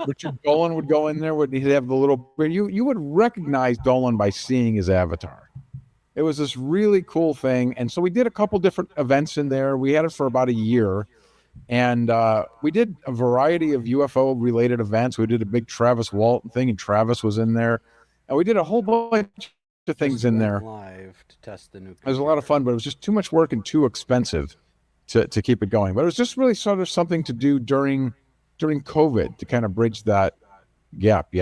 Richard Dolan would go in there. Would he'd have the little? You would recognize Dolan by seeing his avatar. It was this really cool thing, and so we did a couple different events in there. We had it for about a year, and we did a variety of UFO related events. We did a big Travis Walton thing, and Travis was in there, and we did a whole bunch of things Just in went there. live to test the new It was a lot of computer. fun, but it was just too much work and too expensive to keep it going. But it was just really sort of something to do during COVID to kind of bridge that gap.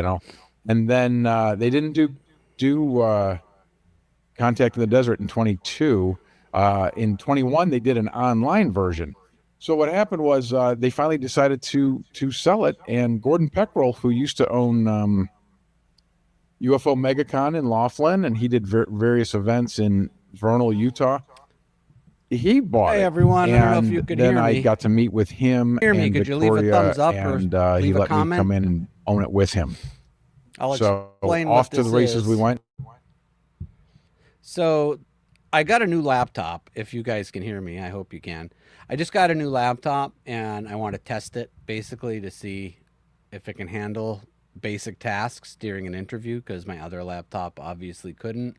And then they didn't do Contact in the Desert in 22. In 21, they did an online version. So what happened was they finally decided to sell it, and Gordon Peckrell, who used to own UFO MegaCon in Laughlin, and he did various events in Vernal, Utah. He bought Hey it, everyone, I don't know if you and could then hear I me. got to meet with him Hear me? and Could you leave a Victoria, thumbs up or and he leave a let me comment? come in and own it with him. I'll So explain what off to the this races we is. went. So I got a new laptop. If you guys can hear me, I hope you can. I just got a new laptop and I want to test it basically to see if it can handle basic tasks during an interview because my other laptop obviously couldn't.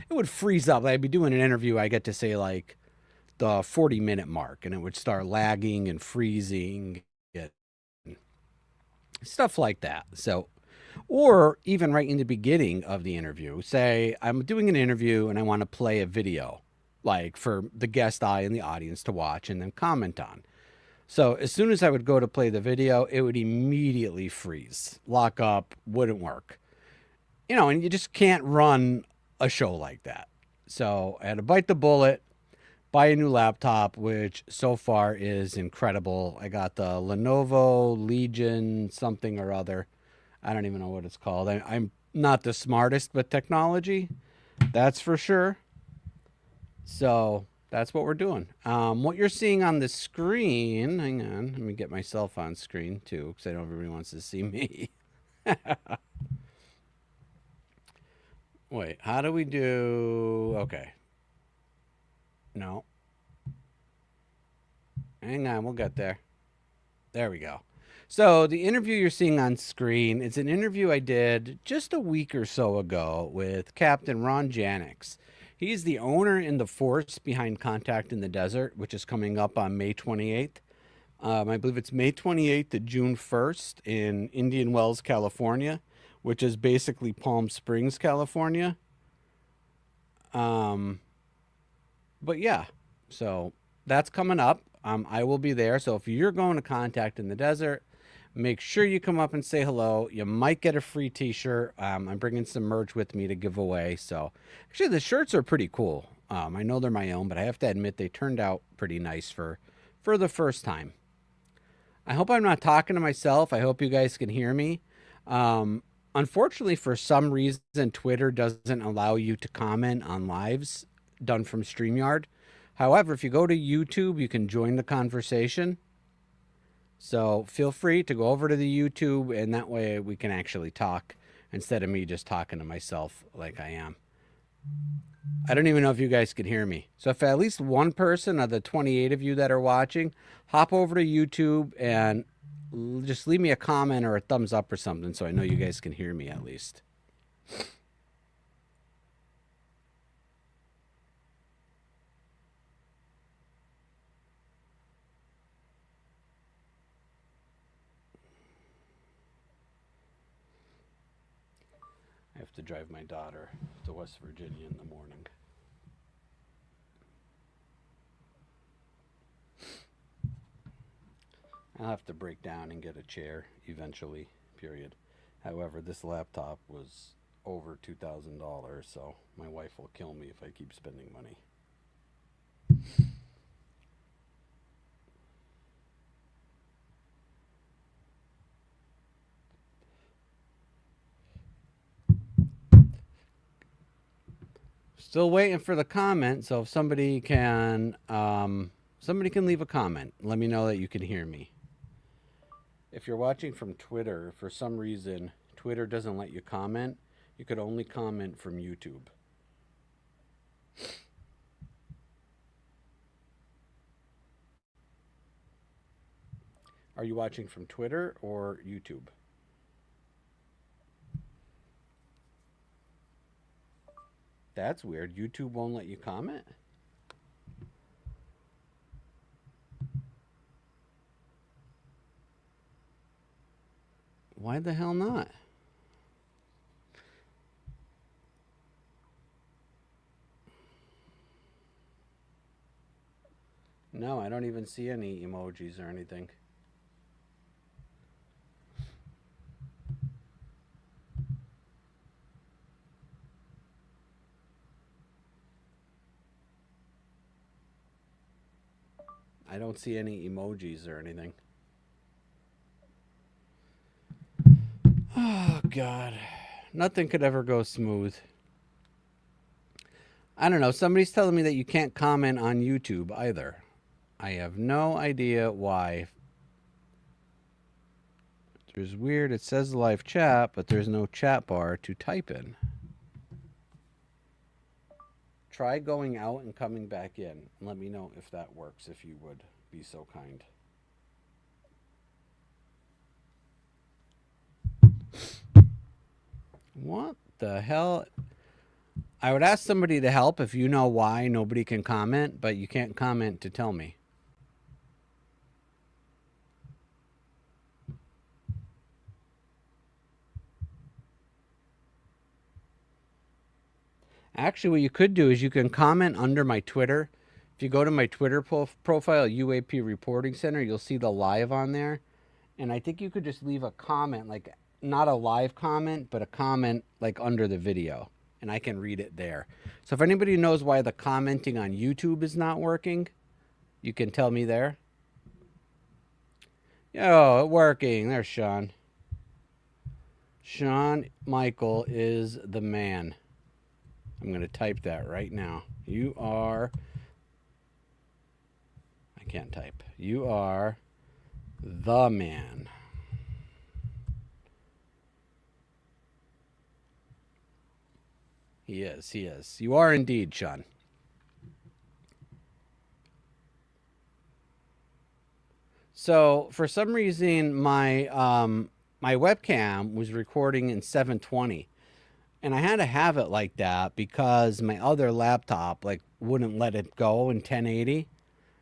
It would freeze up. I'd be doing an interview. I get to say like the 40-minute mark and it would start lagging and freezing, and stuff like that. So, or even right in the beginning of the interview, say I'm doing an interview and I want to play a video like for the guest eye and the audience to watch and then comment on. So as soon as I would go to play the video, it would immediately freeze, lock up, wouldn't work. And you just can't run a show like that. So I had to bite the bullet, buy a new laptop, which so far is incredible. I got the Lenovo Legion something or other. I don't even know what it's called. I'm not the smartest with technology, that's for sure. So that's what we're doing. What you're seeing on the screen, hang on, let me get myself on screen too, because I know everybody wants to see me. Wait, how do we do? Okay, no, hang on, we'll get there. There we go. So the interview you're seeing on screen, it's an interview I did just a week or so ago with Captain Ron Janix. He's the owner and the force behind Contact in the Desert, which is coming up on May 28th. I believe it's May 28th to June 1st in Indian Wells, California, which is basically Palm Springs, California. Um, but yeah, so that's coming up. I will be there. So if you're going to Contact in the Desert, make sure you come up and say hello. You might get a free T-shirt. I'm bringing some merch with me to give away. So actually, the shirts are pretty cool. I know they're my own, but I have to admit they turned out pretty nice for the first time. I hope I'm not talking to myself. I hope you guys can hear me. Unfortunately, for some reason, Twitter doesn't allow you to comment on lives done from StreamYard. However, if you go to YouTube, you can join the conversation. So feel free to go over to the YouTube, and that way we can actually talk instead of me just talking to myself like I am. I don't even know if you guys can hear me. So if at least one person of the 28 of you that are watching, hop over to YouTube and just leave me a comment or a thumbs up or something so I know you guys can hear me at least. I have to drive my daughter to West Virginia in the morning. I'll have to break down and get a chair eventually, period. However, this laptop was over $2,000, so my wife will kill me if I keep spending money. Still waiting for the comment, so if somebody can leave a comment. Let me know that you can hear me. If you're watching from Twitter, for some reason Twitter doesn't let you comment. You could only comment from YouTube. Are you watching from Twitter or YouTube? That's weird. YouTube won't let you comment? Why the hell not? No, I don't even see any emojis or anything. I don't see any emojis or anything. Oh, God. Nothing could ever go smooth. I don't know. Somebody's telling me that you can't comment on YouTube either. I have no idea why. It's weird. It says live chat, but there's no chat bar to type in. Try going out and coming back in. Let me know if that works, if you would be so kind. What the hell? I would ask somebody to help if you know why nobody can comment, but you can't comment to tell me. Actually, what you could do is you can comment under my Twitter. If you go to my Twitter profile, UAP Reporting Center, you'll see the live on there. And I think you could just leave a comment, like not a live comment, but a comment like under the video. And I can read it there. So if anybody knows why the commenting on YouTube is not working, you can tell me there. Yo, it's working. There's Sean. Sean Michael is the man. I'm going to type that right now. You are... I can't type. You are the man. He is. He is. You are indeed, Sean. So, for some reason, my my webcam was recording in 720. And I had to have it like that because my other laptop like wouldn't let it go in 1080.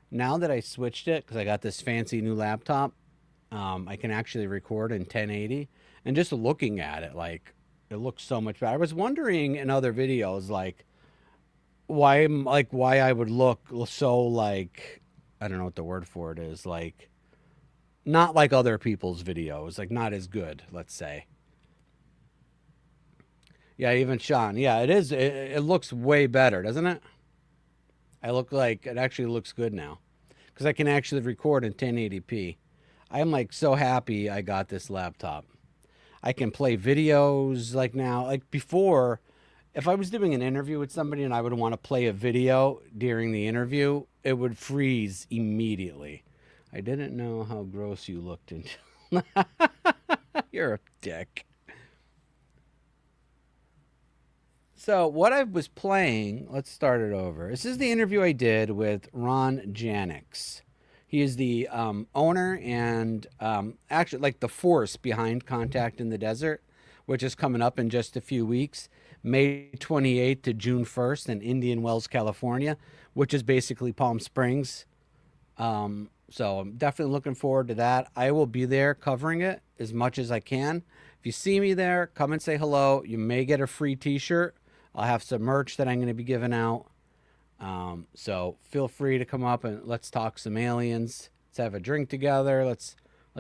Now that I switched it, because I got this fancy new laptop, I can actually record in 1080. And just looking at it, like, it looks so much better. I was wondering in other videos, like why I would look so like, I don't know what the word for it is, like not like other people's videos, like not as good, let's say. Yeah, even Sean. Yeah, it is. It looks way better, doesn't it? I look like it actually looks good now because I can actually record in 1080p. I'm like so happy I got this laptop. I can play videos like now. Like before, if I was doing an interview with somebody and I would want to play a video during the interview, it would freeze immediately. I didn't know how gross you looked until... You're a dick. So what I was playing, let's start it over. This is the interview I did with Ron Janix. He is the owner and actually like the force behind Contact in the Desert, which is coming up in just a few weeks, May 28th to June 1st in Indian Wells, California, which is basically Palm Springs. So I'm definitely looking forward to that. I will be there covering it as much as I can. If you see me there, come and say hello. You may get a free t-shirt. I'll have some merch that I'm going to be giving out. So feel free to come up and let's talk some aliens. Let's have a drink together. Let's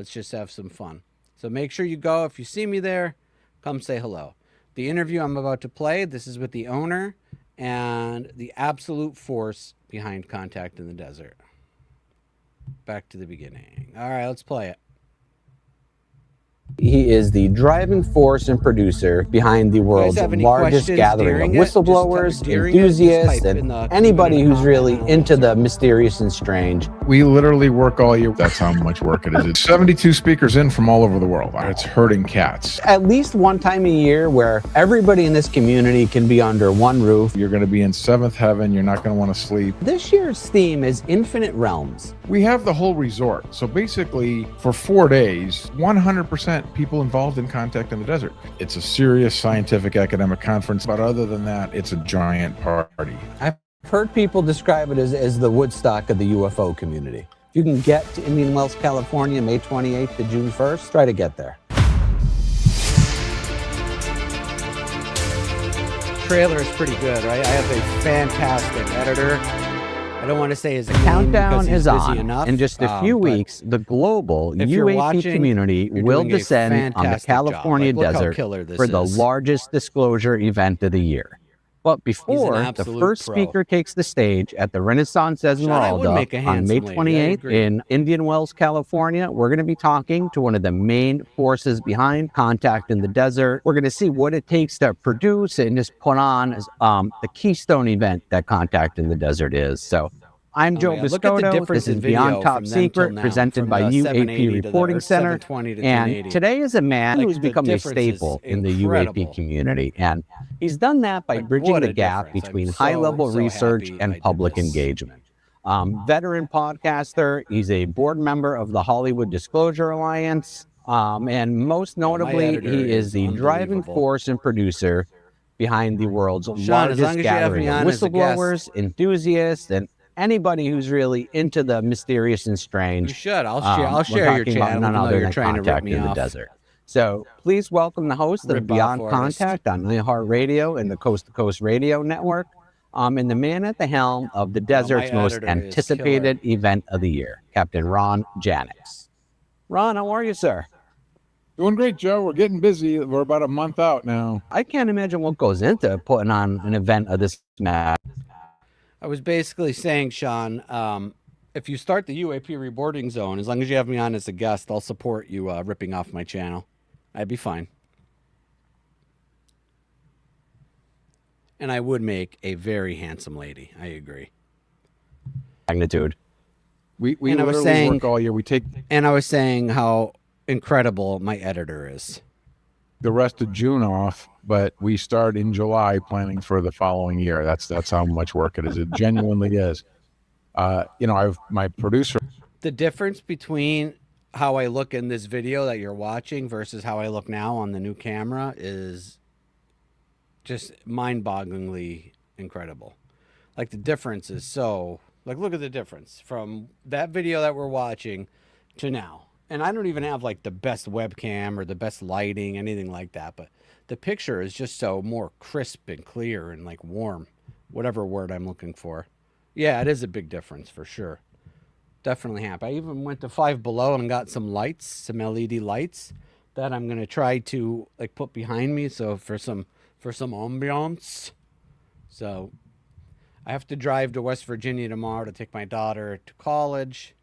just have some fun. So make sure you go. If you see me there, come say hello. The interview I'm about to play, this is with the owner and the absolute force behind Contact in the Desert. Back to the beginning. All right, let's play it. He is the driving force and producer behind the world's largest gathering of whistleblowers, enthusiasts, and anybody who's really into the mysterious and strange We literally work all year. That's how much work it is. It's 72 speakers in from all over the world. It's herding cats. At least one time a year where everybody in this community can be under one roof. You're going to be in seventh heaven. You're not going to want to sleep. This year's theme is Infinite Realms. We have the whole resort. So basically, for 4 days, 100% people involved in Contact in the Desert. It's a serious scientific academic conference, but other than that, it's a giant party. I've heard people describe it as the Woodstock of the UFO community. If you can get to Indian Wells, California, May 28th to June 1st, try to get there. Trailer is pretty good, right? I have a fantastic editor. I don't want to say his name Countdown because he's is busy on. enough. In just a few but weeks, the global if you're UAP watching, community you're will doing a descend on the fantastic job. California Like, look how desert killer this for the is. largest disclosure event of the year. But before the absolute first pro. speaker takes the stage at the Renaissance Sean, I would make a Esmeralda on May handsome lady. I 28th agree. in Indian Wells, California, we're going to be talking to one of the main forces behind Contact in the Desert. We're going to see what it takes to produce and just put on the keystone event that Contact in the Desert is. So I'm Joe yeah. Look at the Biscotto. difference This is in video Beyond Top from then till Secret, now, presented from by the UAP 780 to the- Reporting or Center. 720 to And 1080. today is a man Like, who's the become a difference is staple in the incredible. UAP community. And he's done that by Like, bridging what the a gap difference. I'm between so, high-level so research happy I and did public this. engagement. Veteran podcaster, he's a board member of the Hollywood Disclosure Alliance. And most notably, editor he is is the driving unbelievable. force and producer behind the world's Sean, as largest long as you have gathering me of on as a guest. whistleblowers, enthusiasts, and anybody who's really into the mysterious and strange. You should. I'll We're share your talking about channel, none even though other you're than trying to rip Contact me in the off. Desert. So please welcome the host of Rip-off Beyond artist. Contact on iHeartRadio and the Coast to Coast Radio Network, and the man at the helm of the desert's most editor is anticipated event of the year, Captain Ron Janix. Ron, how are you, sir? Doing great, Joe. We're getting busy. We're about a month out now. I can't imagine what goes into putting on an event of this matter. I was basically saying, Sean, if you start the UAP reboarding zone, as long as you have me on as a guest, I'll support you ripping off my channel. I'd be fine. And I would make a very handsome lady. I agree. Magnitude. We And I was literally saying- work all year. We take And I was saying how incredible my editor is. the rest of June off, but we start in July planning for the following year. That's how much work it is. It genuinely is. I've my producer. The difference between how I look in this video that you're watching versus how I look now on the new camera is just mind-bogglingly incredible. Like, the difference is so, like, look at the difference from that video that we're watching to now. And I don't even have like the best webcam or the best lighting, anything like that, but the picture is just so more crisp and clear and like warm, whatever word I'm looking for. Yeah, it is a big difference for sure. Definitely happy. I even went to Five Below and got some lights, some LED lights that I'm gonna try to like put behind me, so for some ambiance. So I have to drive to West Virginia tomorrow to take my daughter to college.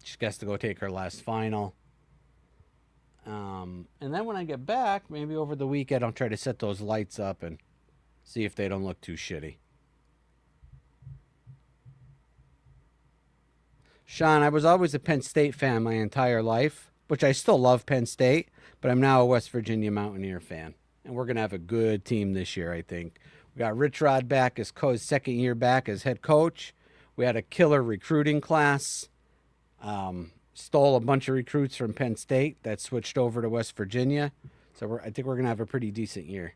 She has to go take her last final. And then when I get back, maybe over the weekend, I'll try to set those lights up and see if they don't look too shitty. Sean, I was always a Penn State fan my entire life, which I still love Penn State, but I'm now a West Virginia Mountaineer fan. And we're going to have a good team this year, I think. We got Rich Rod back as second year back as head coach. We had a killer recruiting class. Stole a bunch of recruits from Penn State that switched over to West Virginia. So I think we're going to have a pretty decent year.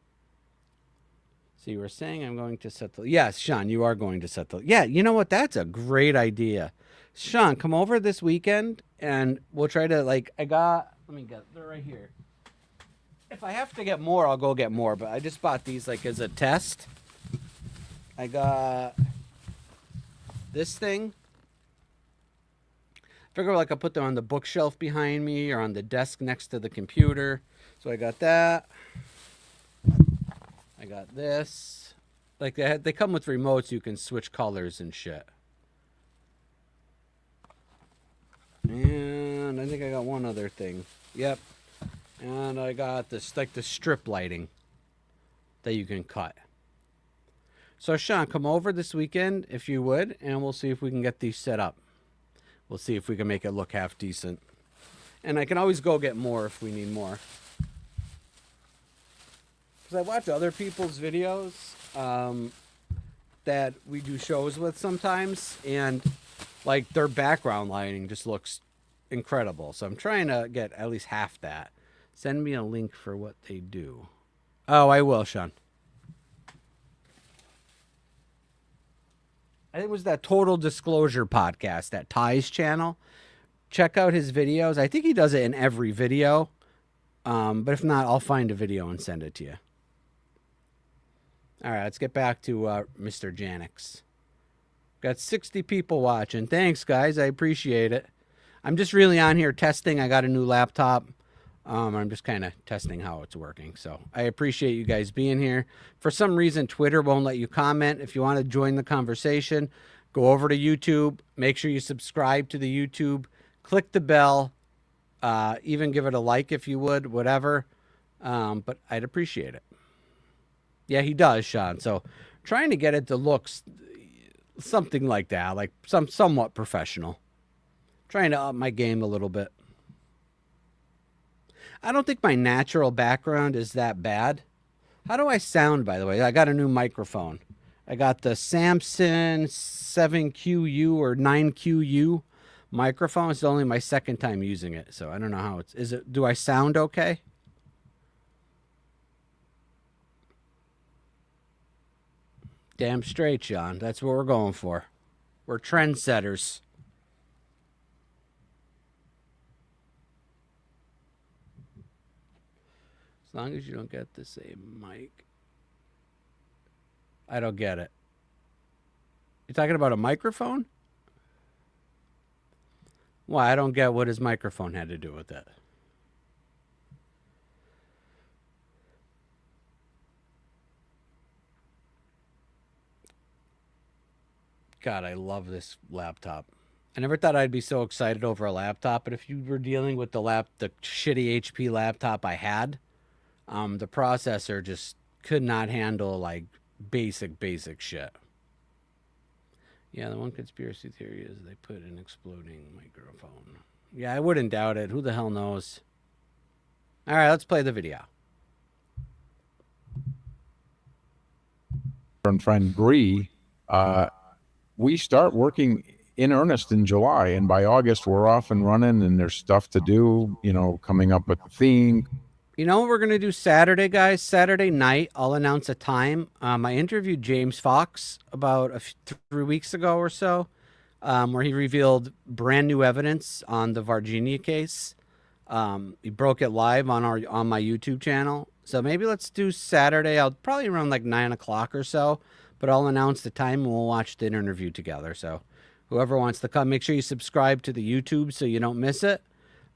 So you were saying I'm going to set the... Yes, Sean, you are going to set the... Yeah, you know what? That's a great idea. Sean, come over this weekend and we'll try to, like, let me get, they're right here. If I have to get more, I'll go get more, but I just bought these, like, as a test. I got this thing. Figure like I'll put them on the bookshelf behind me or on the desk next to the computer. So I got that. I got this. Like they come with remotes, you can switch colors and shit. And I think I got one other thing. Yep. And I got this, like the strip lighting that you can cut. So Sean, come over this weekend if you would, and we'll see if we can get these set up. We'll see if we can make it look half decent. And I can always go get more if we need more. Because I watch other people's videos that we do shows with sometimes, and like their background lighting just looks incredible. So I'm trying to get at least half that. Send me a link for what they do. Oh, I will, Sean. I think it was that Total Disclosure podcast, that Ty's channel. Check out his videos. I think he does it in every video. But if not, I'll find a video and send it to you. All right, let's get back to Mr. Janix. Got 60 people watching. Thanks, guys. I appreciate it. I'm just really on here testing. I got a new laptop. I'm just kind of testing how it's working. So I appreciate you guys being here. For some reason, Twitter won't let you comment. If you want to join the conversation, go over to YouTube. Make sure you subscribe to the YouTube. Click the bell. Even give it a like if you would, whatever. But I'd appreciate it. Yeah, he does, Sean. So trying to get it to look something like that, like somewhat professional. Trying to up my game a little bit. I don't think my natural background is that bad. How do I sound, by the way? I got a new microphone. I got the Samson 7QU or 9QU microphone. It's only my second time using it, so I don't know how it's... do I sound okay? Damn straight, John. That's what we're going for. We're trendsetters. As long as you don't get the same mic. I don't get it. You talking about a microphone? Why? I don't get what his microphone had to do with it. God, I love this laptop. I never thought I'd be so excited over a laptop, but if you were dealing with the shitty HP laptop I had, the processor just could not handle like basic shit. Yeah, the one conspiracy theory is they put an exploding microphone. Yeah, I wouldn't doubt it. Who the hell knows? All right, let's play the video. From friend Bree, we start working in earnest in July, and by August we're off and running, and there's stuff to do, coming up with the theme. You know what we're going to do Saturday, guys? Saturday night, I'll announce a time. I interviewed James Fox about 3 weeks ago or so, where he revealed brand new evidence on the Varginha case. He broke it live on my YouTube channel. So maybe let's do Saturday. I'll probably around like 9 o'clock or so, but I'll announce the time and we'll watch the interview together. So whoever wants to come, make sure you subscribe to the YouTube so you don't miss it.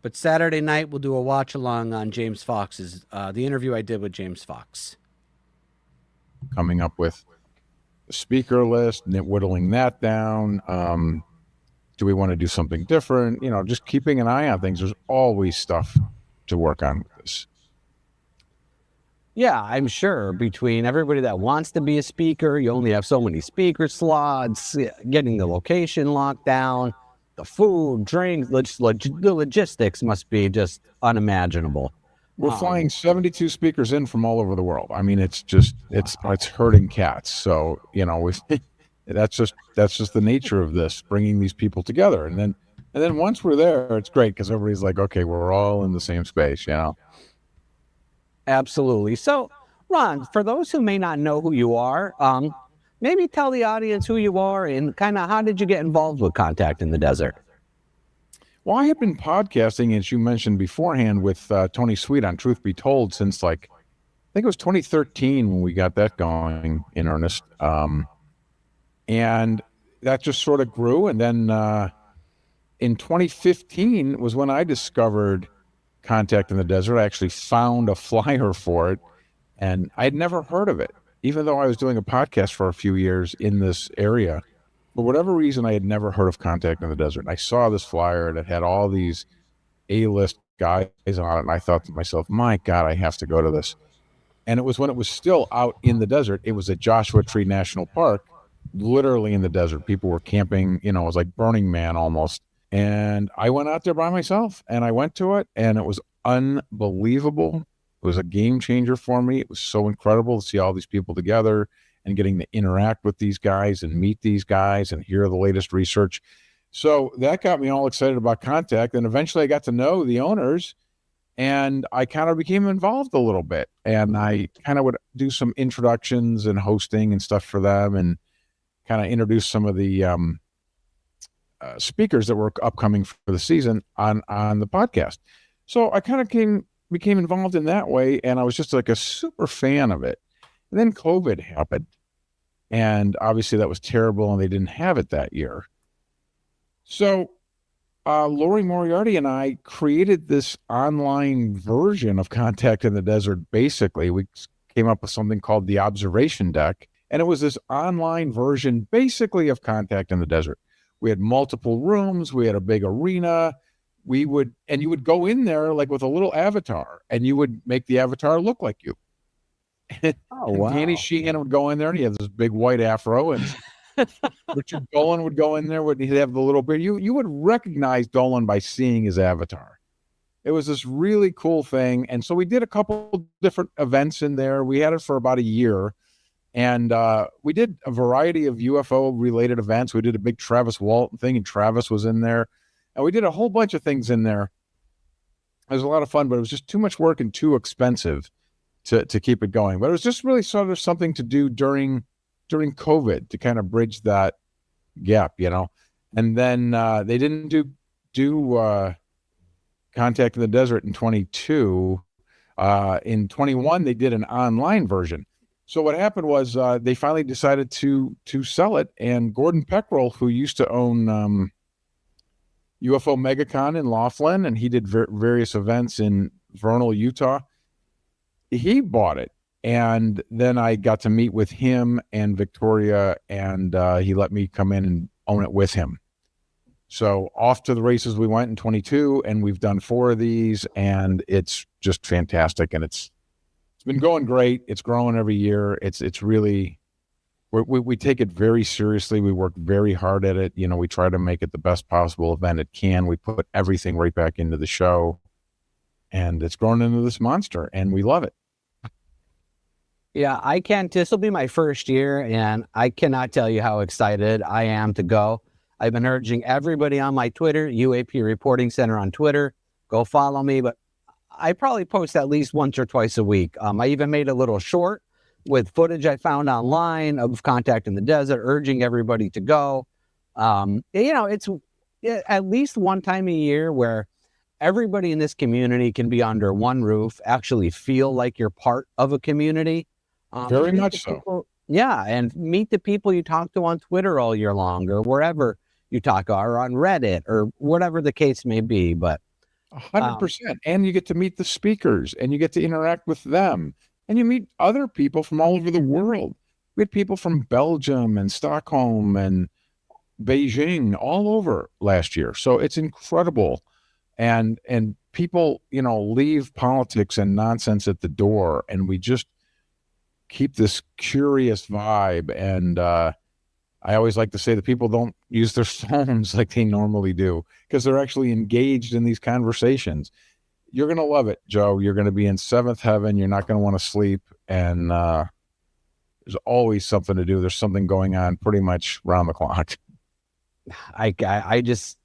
But Saturday night, we'll do a watch along on James Fox's, the interview I did with James Fox. Coming up with the speaker list, whittling that down. Do we want to do something different? Just keeping an eye on things. There's always stuff to work on with this. Yeah, I'm sure between everybody that wants to be a speaker, you only have so many speaker slots, getting the location locked down, the food, drinks, the logistics must be just unimagimagible. We're flying 72 speakers in from all over the world. I mean, it's herding cats. So, that's just the nature of this, bringing these people together. And then once we're there, it's great because everybody's like, okay, we're all in the same space, Absolutely. So, Ron, for those who may not know who you are, maybe tell the audience who you are and kind of how did you get involved with Contact in the Desert? Well, I have been podcasting, as you mentioned beforehand, with Tony Sweet on Truth Be Told since I think it was 2013 when we got that going in earnest. And that just sort of grew. And then in 2015 was when I discovered Contact in the Desert. I actually found a flyer for it, and I'd never heard of it, even though I was doing a podcast for a few years in this area. For whatever reason, I had never heard of Contact in the Desert. And I saw this flyer that had all these A-list guys on it, and I thought to myself, my God, I have to go to this. And it was when it was still out in the desert. It was at Joshua Tree National Park, literally in the desert. People were camping, it was like Burning Man almost. And I went out there by myself and I went to it and it was unbelievable. It was a game changer for me. It was so incredible to see all these people together and getting to interact with these guys and meet these guys and hear the latest research. So that got me all excited about Contact. And eventually I got to know the owners and I kind of became involved a little bit. And I kind of would do some introductions and hosting and stuff for them and kind of introduce some of the speakers that were upcoming for the season on the podcast. So I kind of became involved in that way. And I was just like a super fan of it. And then COVID happened. And obviously that was terrible and they didn't have it that year. So Lori Moriarty and I created this online version of Contact in the Desert. Basically, we came up with something called the Observation Deck. And it was this online version basically of Contact in the Desert. We had multiple rooms. We had a big arena. You would go in there like with a little avatar and you would make the avatar look like you. Oh, wow. Danny Sheehan would go in there and he had this big white afro and Richard Dolan would go in there. He'd have the little beard. You would recognize Dolan by seeing his avatar. It was this really cool thing. And so we did a couple different events in there. We had it for about a year. And we did a variety of UFO related events. We did a big Travis Walton thing and Travis was in there. And we did a whole bunch of things in there. It was a lot of fun, but it was just too much work and too expensive to keep it going. But it was just really sort of something to do during COVID to kind of bridge that gap, And then they didn't do Contact in the Desert in 22. In 21, they did an online version. So what happened was they finally decided to sell it, and Gordon Peckrell, who used to own UFO MegaCon in Laughlin, and he did various events in Vernal, Utah, he bought it. And then I got to meet with him and Victoria, and he let me come in and own it with him. So off to the races we went in 22, and we've done 4 of these, and it's just fantastic. And it's been going great. It's growing every year. It's really, we take it very seriously. We work very hard at it. We try to make it the best possible event it can. We put everything right back into the show, and it's grown into this monster, and we love it. Yeah, this will be my first year, and I cannot tell you how excited I am to go. I've been urging everybody on my Twitter, UAP Reporting Center on Twitter, go follow me, but I probably post at least once or twice a week. I even made a little short with footage I found online of Contact in the Desert, urging everybody to go. It's at least one time a year where everybody in this community can be under one roof, actually feel like you're part of a community. Very much so. Yeah, and meet the people you talk to on Twitter all year long or wherever you talk, or on Reddit or whatever the case may be. But 100%. And you get to meet the speakers and you get to interact with them and you meet other people from all over the world. We had people from Belgium and Stockholm and Beijing all over last year. So it's incredible. And people, leave politics and nonsense at the door, and we just keep this curious vibe. And I always like to say that people don't use their phones like they normally do because they're actually engaged in these conversations. You're going to love it, Joe. You're going to be in seventh heaven. You're not going to want to sleep. And there's always something to do. There's something going on pretty much round the clock. I just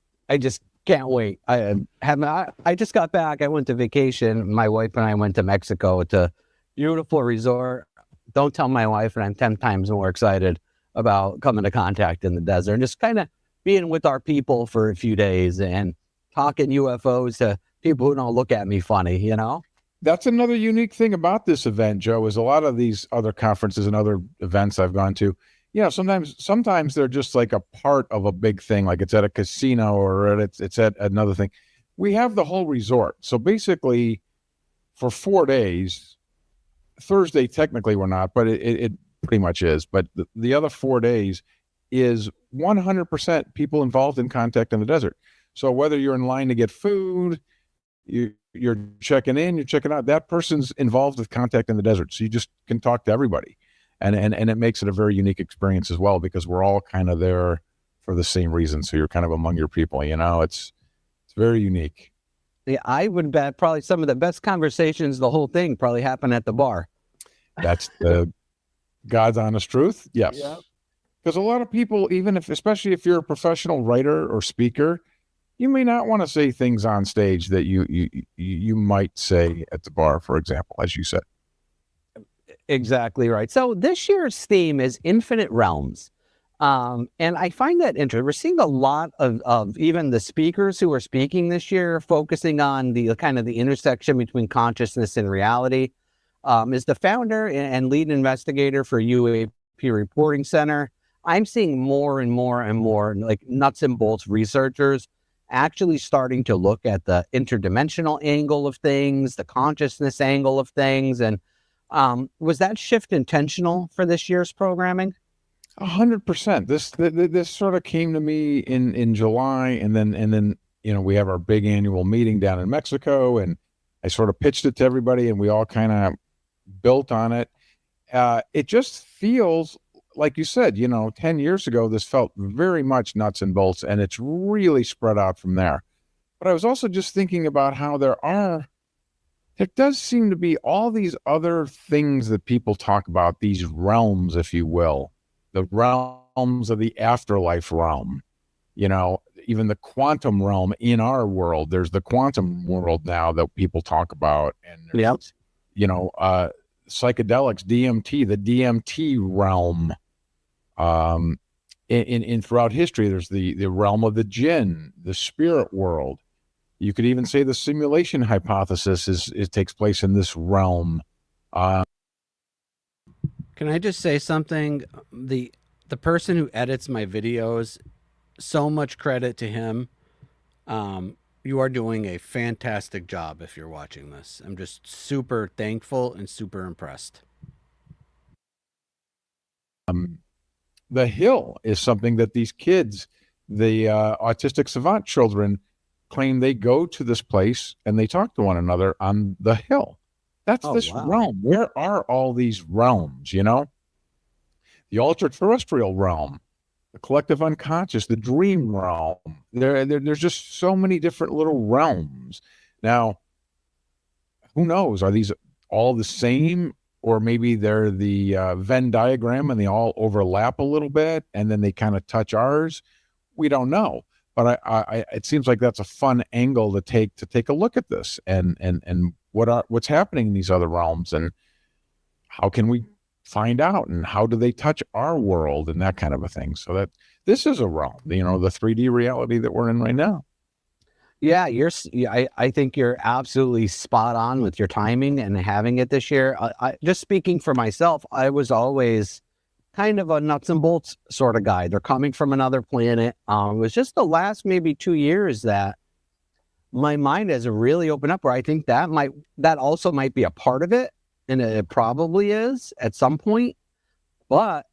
can't wait. I just got back. I went to vacation. My wife and I went to Mexico. It's a beautiful resort. Don't tell my wife, and I'm 10 times more excited about coming to Contact in the Desert and just kind of being with our people for a few days and talking UFOs to people who don't look at me funny, That's another unique thing about this event, Joe, is a lot of these other conferences and other events I've gone to, sometimes they're just like a part of a big thing, like it's at a casino or it's at another thing. We have the whole resort. So basically for 4 days, Thursday, technically we're not, but it pretty much is. But the other 4 days is 100% people involved in Contact in the Desert. So whether you're in line to get food, you're you're checking in, you're checking out. That person's involved with Contact in the Desert, so you just can talk to everybody, and it makes it a very unique experience as well, because we're all kind of there for the same reason. So you're kind of among your people. It's very unique. Yeah, I would bet probably some of the best conversations, the whole thing probably happened at the bar. That's the God's honest truth. Yes. Yeah. Because a lot of people, especially if you're a professional writer or speaker, you may not want to say things on stage that you might say at the bar, for example, as you said. Exactly right. So this year's theme is Infinite Realms. And I find that interesting. We're seeing a lot of even the speakers who are speaking this year focusing on the kind of the intersection between consciousness and reality. As the founder and lead investigator for UAP Reporting Center, I'm seeing more and more and more like nuts and bolts researchers actually starting to look at the interdimensional angle of things, the consciousness angle of things. And was that shift intentional for this year's programming? 100%. This sort of came to me in July, and then we have our big annual meeting down in Mexico, and I sort of pitched it to everybody, and we all kind of built on it. It just feels like you said, 10 years ago, this felt very much nuts and bolts, and it's really spread out from there. But I was also just thinking about how there does seem to be all these other things that people talk about, these realms, if you will, the realms of the afterlife realm, even the quantum realm in our world. There's the quantum world now that people talk about. And there's, psychedelics, DMT, the DMT realm. In throughout history, there's the realm of the jinn, the spirit world. You could even say the simulation hypothesis it takes place in this realm. Can I just say something? The person who edits my videos, so much credit to him. You are doing a fantastic job if you're watching this. I'm just super thankful and super impressed. The Hill is something that these kids, the autistic savant children, claim they go to this place and they talk to one another on the Hill. That's this realm. Where are all these realms, The ultra-terrestrial realm, the collective unconscious, the dream realm. There's just so many different little realms. Now, who knows? Are these all the same? Or maybe they're the Venn diagram and they all overlap a little bit and then they kind of touch ours. We don't know. But it seems like that's a fun angle to take a look at this and what's happening in these other realms, and how can we find out, and how do they touch our world, and that kind of a thing. So that this is a realm, the 3D reality that we're in right now. Yeah, I think you're absolutely spot on with your timing and having it this year. Just speaking for myself, I was always kind of a nuts and bolts sort of guy. They're coming from another planet. It was just the last maybe 2 years that my mind has really opened up, where I think that also might be a part of it, and it probably is at some point. But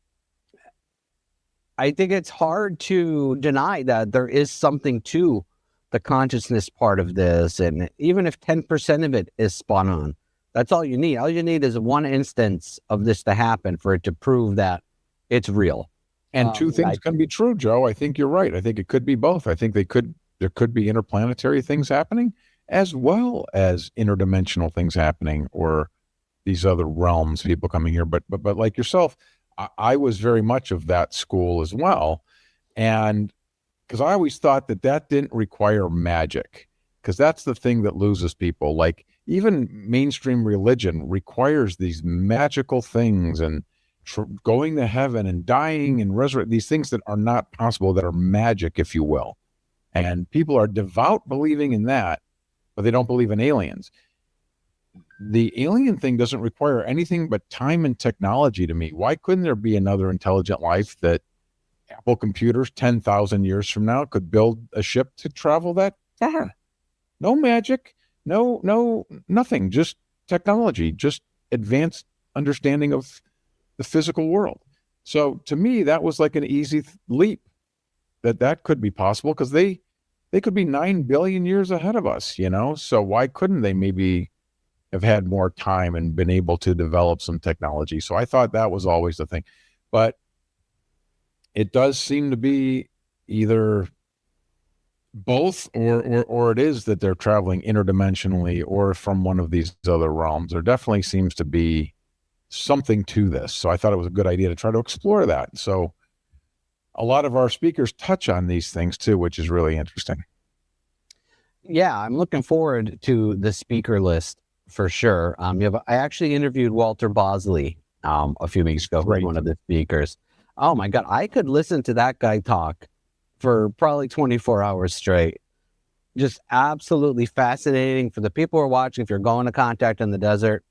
I think it's hard to deny that there is something to the consciousness part of this. And even if 10% of it is spot on, that's all you need. All you need is one instance of this to happen for it to prove that it's real. And two things can be true, Joe. I think you're right. I think it could be both. I think there could be interplanetary things happening as well as interdimensional things happening, or these other realms, people coming here. But like yourself, I was very much of that school as well. And because I always thought that didn't require magic, because that's the thing that loses people. Like even mainstream religion requires these magical things and going to heaven and dying and resurrect, these things that are not possible, that are magic, if you will. And people are devout believing in that, but they don't believe in aliens. The alien thing doesn't require anything but time and technology to me. Why couldn't there be another intelligent life that Apple computers 10,000 years from now could build a ship to travel that far? No magic, no, nothing, just technology, just advanced understanding of the physical world. So to me, that was like an easy leap that could be possible, because they they could be 9 billion years ahead of us, you know? So why couldn't they maybe have had more time and been able to develop some technology? So I thought that was always the thing. But it does seem to be either both or it is that they're traveling interdimensionally or from one of these other realms. There definitely seems to be something to this. So I thought it was a good idea to try to explore that. So a lot of our speakers touch on these things too, which is really interesting. Yeah, I'm looking forward to the speaker list for sure. I actually interviewed Walter Bosley a few weeks ago, Great. one of the speakers. Oh my God, I could listen to that guy talk for probably 24 hours straight. Just absolutely fascinating for the people who are watching. If you're going to Contact in the Desert,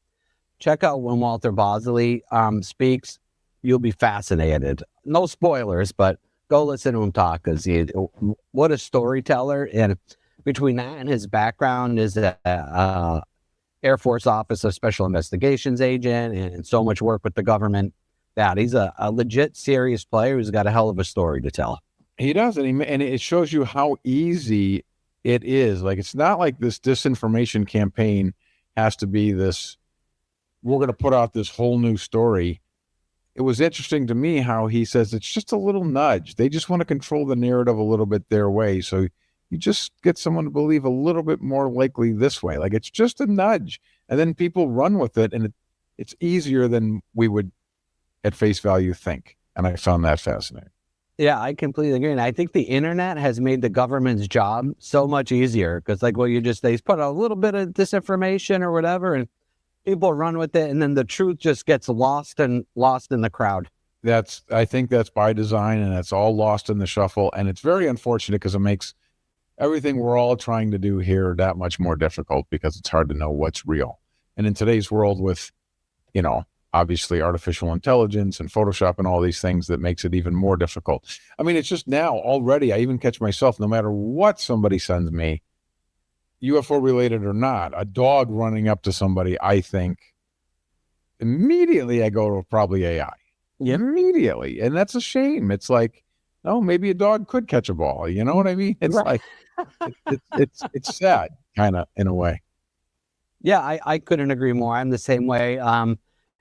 check out when Walter Bosley speaks. You'll be fascinated. No spoilers, but go listen to him talk, because what a storyteller. And between that and his background as a Air Force Office of Special Investigations agent and so much work with the government, that he's a legit serious player who's got a hell of a story to tell. He does, and it shows you how easy it is. Like, it's not like this disinformation campaign has to be this, we're going to put out this whole new story. It was interesting to me how he says it's just a little nudge. They just want to control the narrative a little bit their way. So you just get someone to believe a little bit more likely this way. Like, it's just a nudge. And then people run with it, and it's easier than we would at face value think. And I found that fascinating. Yeah, I completely agree. And I think the internet has made the government's job so much easier, because they put a little bit of disinformation or whatever, and people run with it, and then the truth just gets lost in the crowd. I think that's by design, and it's all lost in the shuffle. And it's very unfortunate, because it makes everything we're all trying to do here that much more difficult, because it's hard to know what's real. And in today's world with, obviously artificial intelligence and Photoshop and all these things, that makes it even more difficult. I mean, it's just now already, I even catch myself, no matter what somebody sends me, UFO related or not, a dog running up to somebody, I think immediately I go to probably AI. Yeah. Immediately. And that's a shame. It's like, oh, maybe a dog could catch a ball. You know what I mean? It's Right. like, it's sad, kind of, in a way. Yeah, I couldn't agree more. I'm the same way.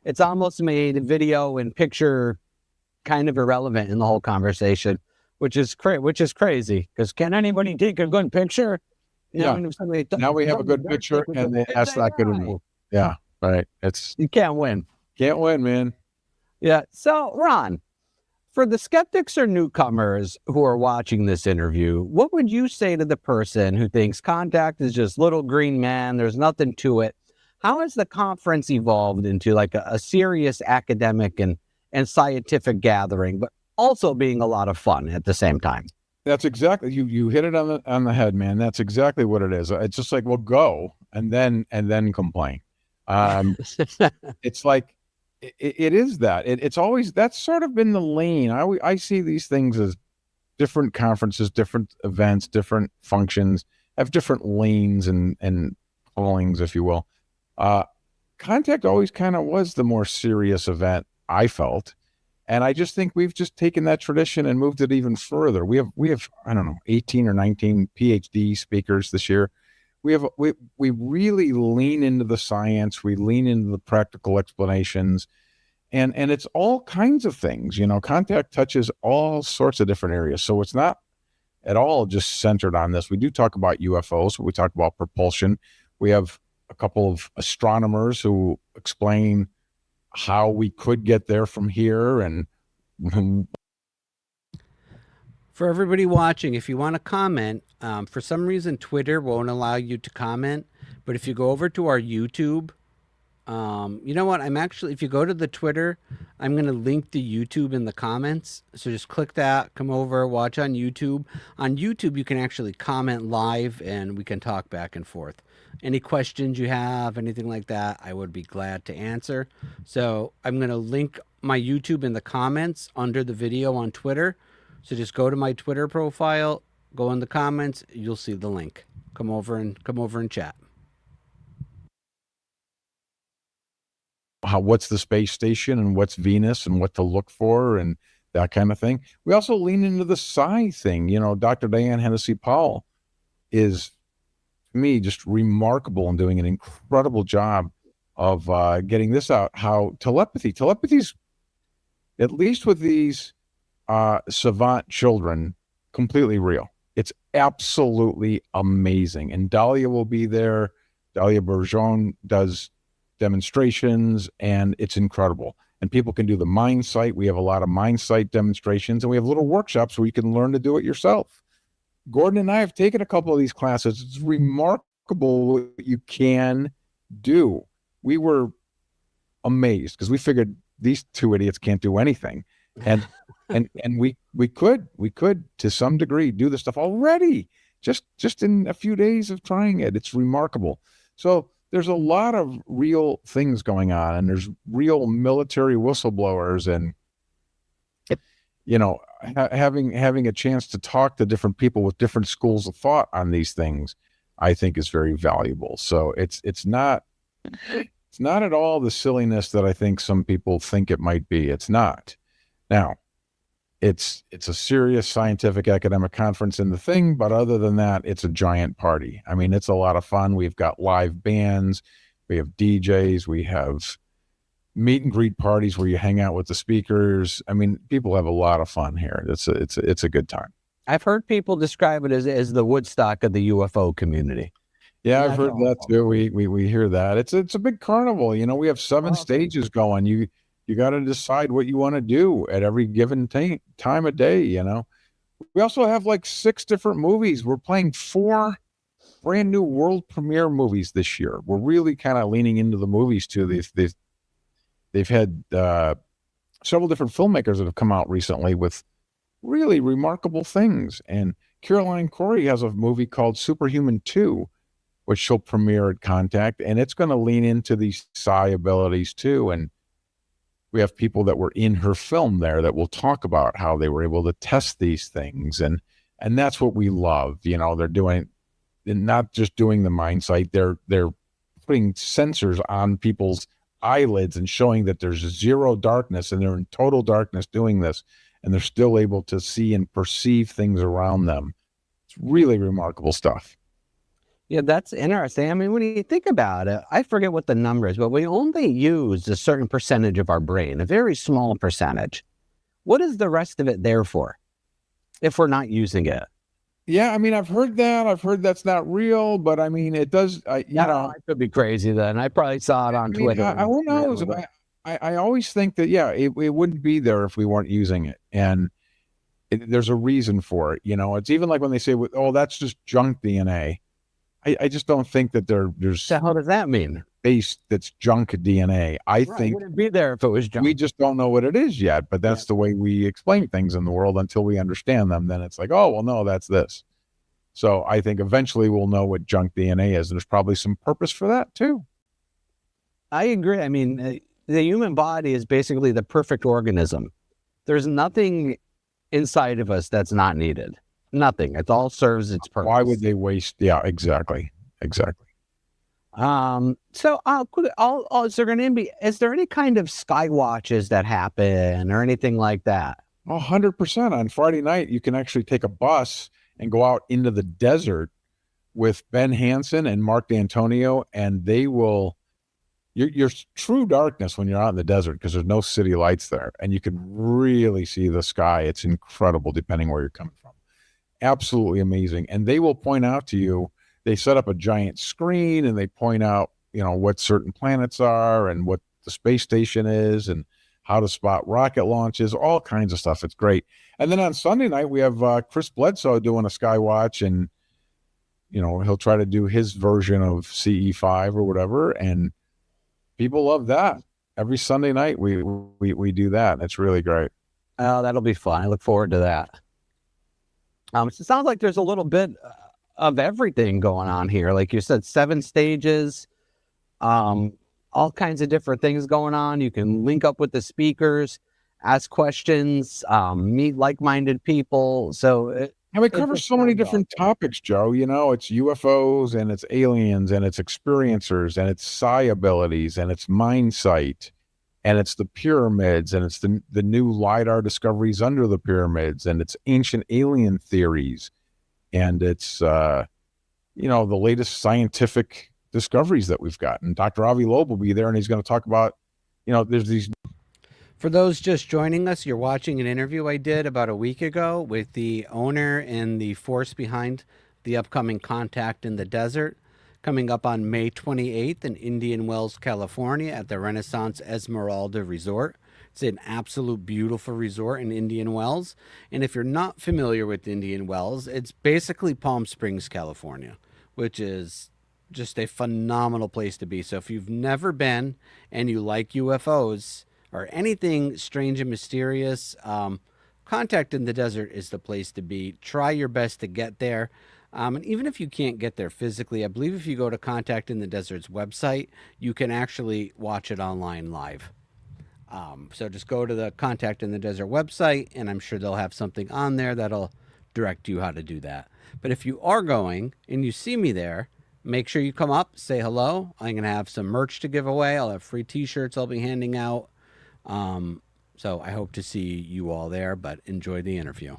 It's almost made video and picture kind of irrelevant in the whole conversation, which is crazy, because can anybody take a good picture? Yeah. Now we have a good picture, and that's not good enough. Yeah, right. You can't win. Can't win, man. Yeah. So, Ron, for the skeptics or newcomers who are watching this interview, what would you say to the person who thinks Contact is just little green man, there's nothing to it? How has the conference evolved into like a serious academic and scientific gathering, but also being a lot of fun at the same time? That's exactly, you hit it on the head, man. That's exactly what it is. It's just like, well, go and then complain. It's like, it is that. It's always, that's sort of been the lane. I see these things as different conferences, different events, different functions, have different lanes and callings, if you will. Contact always kind of was the more serious event, I felt. And I just think we've just taken that tradition and moved it even further. We have I don't know, 18 or 19 PhD speakers this year. We really lean into the science. We lean into the practical explanations, and it's all kinds of things. Contact touches all sorts of different areas. So it's not at all just centered on this. We do talk about UFOs. We talk about propulsion. We have a couple of astronomers who explain how we could get there from here. And for everybody watching, if you want to comment, for some reason Twitter won't allow you to comment, but if you go over to our YouTube, you know what, if you go to the Twitter, I'm going to link the YouTube in the comments. So just click that, come over, watch on YouTube. On YouTube, you can actually comment live and we can talk back and forth. Any questions you have, anything like that, I would be glad to answer. So I'm going to link my YouTube in the comments under the video on Twitter. So just go to my Twitter profile, go in the comments, you'll see the link. Come over and chat. What's the space station and what's Venus and what to look for and that kind of thing. We also lean into the psi thing. Dr. Diane Hennessy Powell is, to me, just remarkable and doing an incredible job of getting this out. How telepathy's, at least with these savant children, completely real. It's absolutely amazing. And Dahlia will be there. Dahlia Bourgeon does demonstrations, and it's incredible. And people can do the Mind Site. We have a lot of Mind Site demonstrations, and we have little workshops where you can learn to do it yourself. Gordon and I have taken a couple of these classes. It's remarkable what you can do. We were amazed because we figured these two idiots can't do anything. And we could to some degree do this stuff already just in a few days of trying it. It's remarkable. So there's a lot of real things going on, and there's real military whistleblowers, and having a chance to talk to different people with different schools of thought on these things, I think is very valuable. So it's not at all the silliness that I think some people think it might be. It's not. Now, it's a serious scientific academic conference in the thing, but other than that, it's a giant party. I mean, it's a lot of fun. We've got live bands, we have DJs, we have meet and greet parties where you hang out with the speakers. I mean, people have a lot of fun here. It's a good time. I've heard people describe it as the Woodstock of the UFO community. Yeah, I've heard that too. We hear that. It's a big carnival. We have 7 stages going. You got to decide what you want to do at every given time of day. We also have like 6 different movies. We're playing 4 brand new world premiere movies this year. We're really kind of leaning into the movies too. They've had several different filmmakers that have come out recently with really remarkable things. And Caroline Corey has a movie called Superhuman 2, which she'll premiere at Contact, and it's going to lean into these psi abilities too. And we have people that were in her film there that will talk about how they were able to test these things. And that's what we love. They're not just doing the Mind Site. They're putting sensors on people's eyelids and showing that there's zero darkness, and they're in total darkness doing this, and they're still able to see and perceive things around them. It's really remarkable stuff. Yeah, that's interesting. I mean, when you think about it, I forget what the number is, but we only use a certain percentage of our brain, a very small percentage. What is the rest of it there for if we're not using it? Yeah, I mean, I've heard that. I've heard that's not real, but I mean, it does. I could be crazy then. I probably saw it on Twitter. Who knows? I always think that, it wouldn't be there if we weren't using it. And there's a reason for it. It's even like when they say, oh, that's just junk DNA. I just don't think that there's. So how does that mean? Base that's junk DNA. I think it wouldn't be there if it was junk. We just don't know what it is yet, but that's the way we explain things in the world until we understand them. Then it's like, oh, well, no, that's this. So I think eventually we'll know what junk DNA is. And there's probably some purpose for that too. I agree. I mean, the human body is basically the perfect organism. There's nothing inside of us that's not needed. Nothing. It all serves its purpose. Why would they waste? Yeah, exactly. So is there any kind of sky watches that happen or anything like that? 100%. On Friday night, you can actually take a bus and go out into the desert with Ben Hansen and Mark D'Antonio, and they will. You're true darkness when you're out in the desert because there's no city lights there, and you can really see the sky. It's incredible depending where you're coming from. Absolutely amazing. And they will point out to you, they set up a giant screen and they point out, what certain planets are and what the space station is and how to spot rocket launches, all kinds of stuff. It's great. And then on Sunday night, we have Chris Bledsoe doing a sky watch, and, he'll try to do his version of CE5 or whatever. And people love that. Every Sunday night we do that. It's really great. Oh, that'll be fun. I look forward to that. It sounds like there's a little bit of everything going on here. Like you said, 7 stages, all kinds of different things going on. You can link up with the speakers, ask questions, meet like-minded people. So we cover so many different topics, Joe. It's UFOs and it's aliens and it's experiencers and it's psi abilities and it's Mind Site. And it's the pyramids, and it's the new LIDAR discoveries under the pyramids, and it's ancient alien theories, and it's the latest scientific discoveries that we've got. And Dr. Avi Loeb will be there, and he's going to talk about, there's these. For those just joining us, you're watching an interview I did about a week ago with the owner and the force behind the upcoming Contact in the Desert, coming up on May 28th in Indian Wells, California at the Renaissance Esmeralda Resort. It's an absolute beautiful resort in Indian Wells. And if you're not familiar with Indian Wells, it's basically Palm Springs, California, which is just a phenomenal place to be. So if you've never been and you like UFOs or anything strange and mysterious, Contact in the Desert is the place to be. Try your best to get there. And even if you can't get there physically, I believe if you go to Contact in the Desert's website, you can actually watch it online live. So just go to the Contact in the Desert website, and I'm sure they'll have something on there that'll direct you how to do that. But if you are going and you see me there, make sure you come up, say hello. I'm going to have some merch to give away. I'll have free t-shirts I'll be handing out. So I hope to see you all there, but enjoy the interview.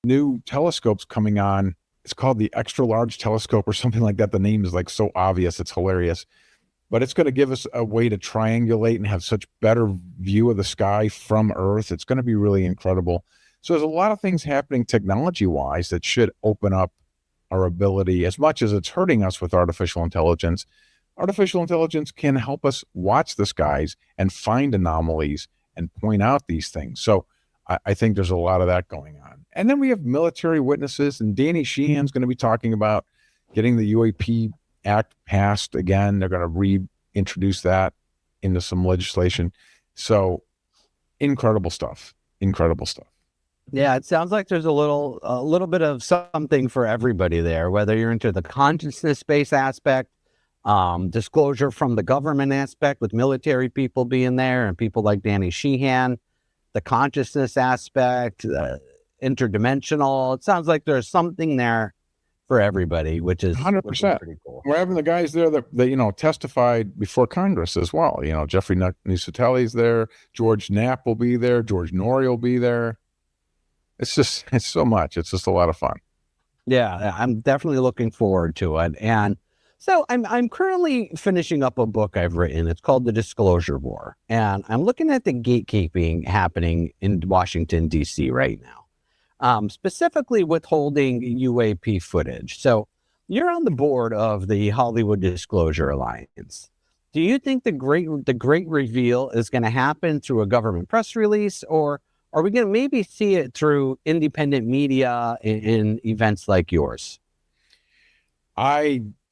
New telescopes coming on. It's called the Extra Large Telescope or something like that. The name is like so obvious. It's hilarious. But it's going to give us a way to triangulate and have such better view of the sky from Earth. It's going to be really incredible. So there's a lot of things happening technology-wise that should open up our ability, as much as it's hurting us with artificial intelligence. Artificial intelligence can help us watch the skies and find anomalies and point out these things. So I think there's a lot of that going on. And then we have military witnesses, and Danny Sheehan's going to be talking about getting the UAP Act passed again. They're going to reintroduce that into some legislation. So incredible stuff. Yeah, it sounds like there's a little bit of something for everybody there, whether you're into the consciousness-based aspect, disclosure from the government aspect with military people being there and people like Danny Sheehan, the consciousness aspect, interdimensional. It sounds like there's something there for everybody, which is 100%. Pretty cool. We're having the guys there that testified before Congress as well. Jeffrey Nusatelli's there, George Knapp will be there, George Norrie will be there. It's so much. It's just a lot of fun. Yeah, I'm definitely looking forward to it. And so I'm currently finishing up a book I've written. It's called The Disclosure War. And I'm looking at the gatekeeping happening in Washington, D.C. right now, specifically withholding UAP footage. So you're on the board of the Hollywood Disclosure Alliance. Do you think the great reveal is going to happen through a government press release, or are we going to maybe see it through independent media in events like yours?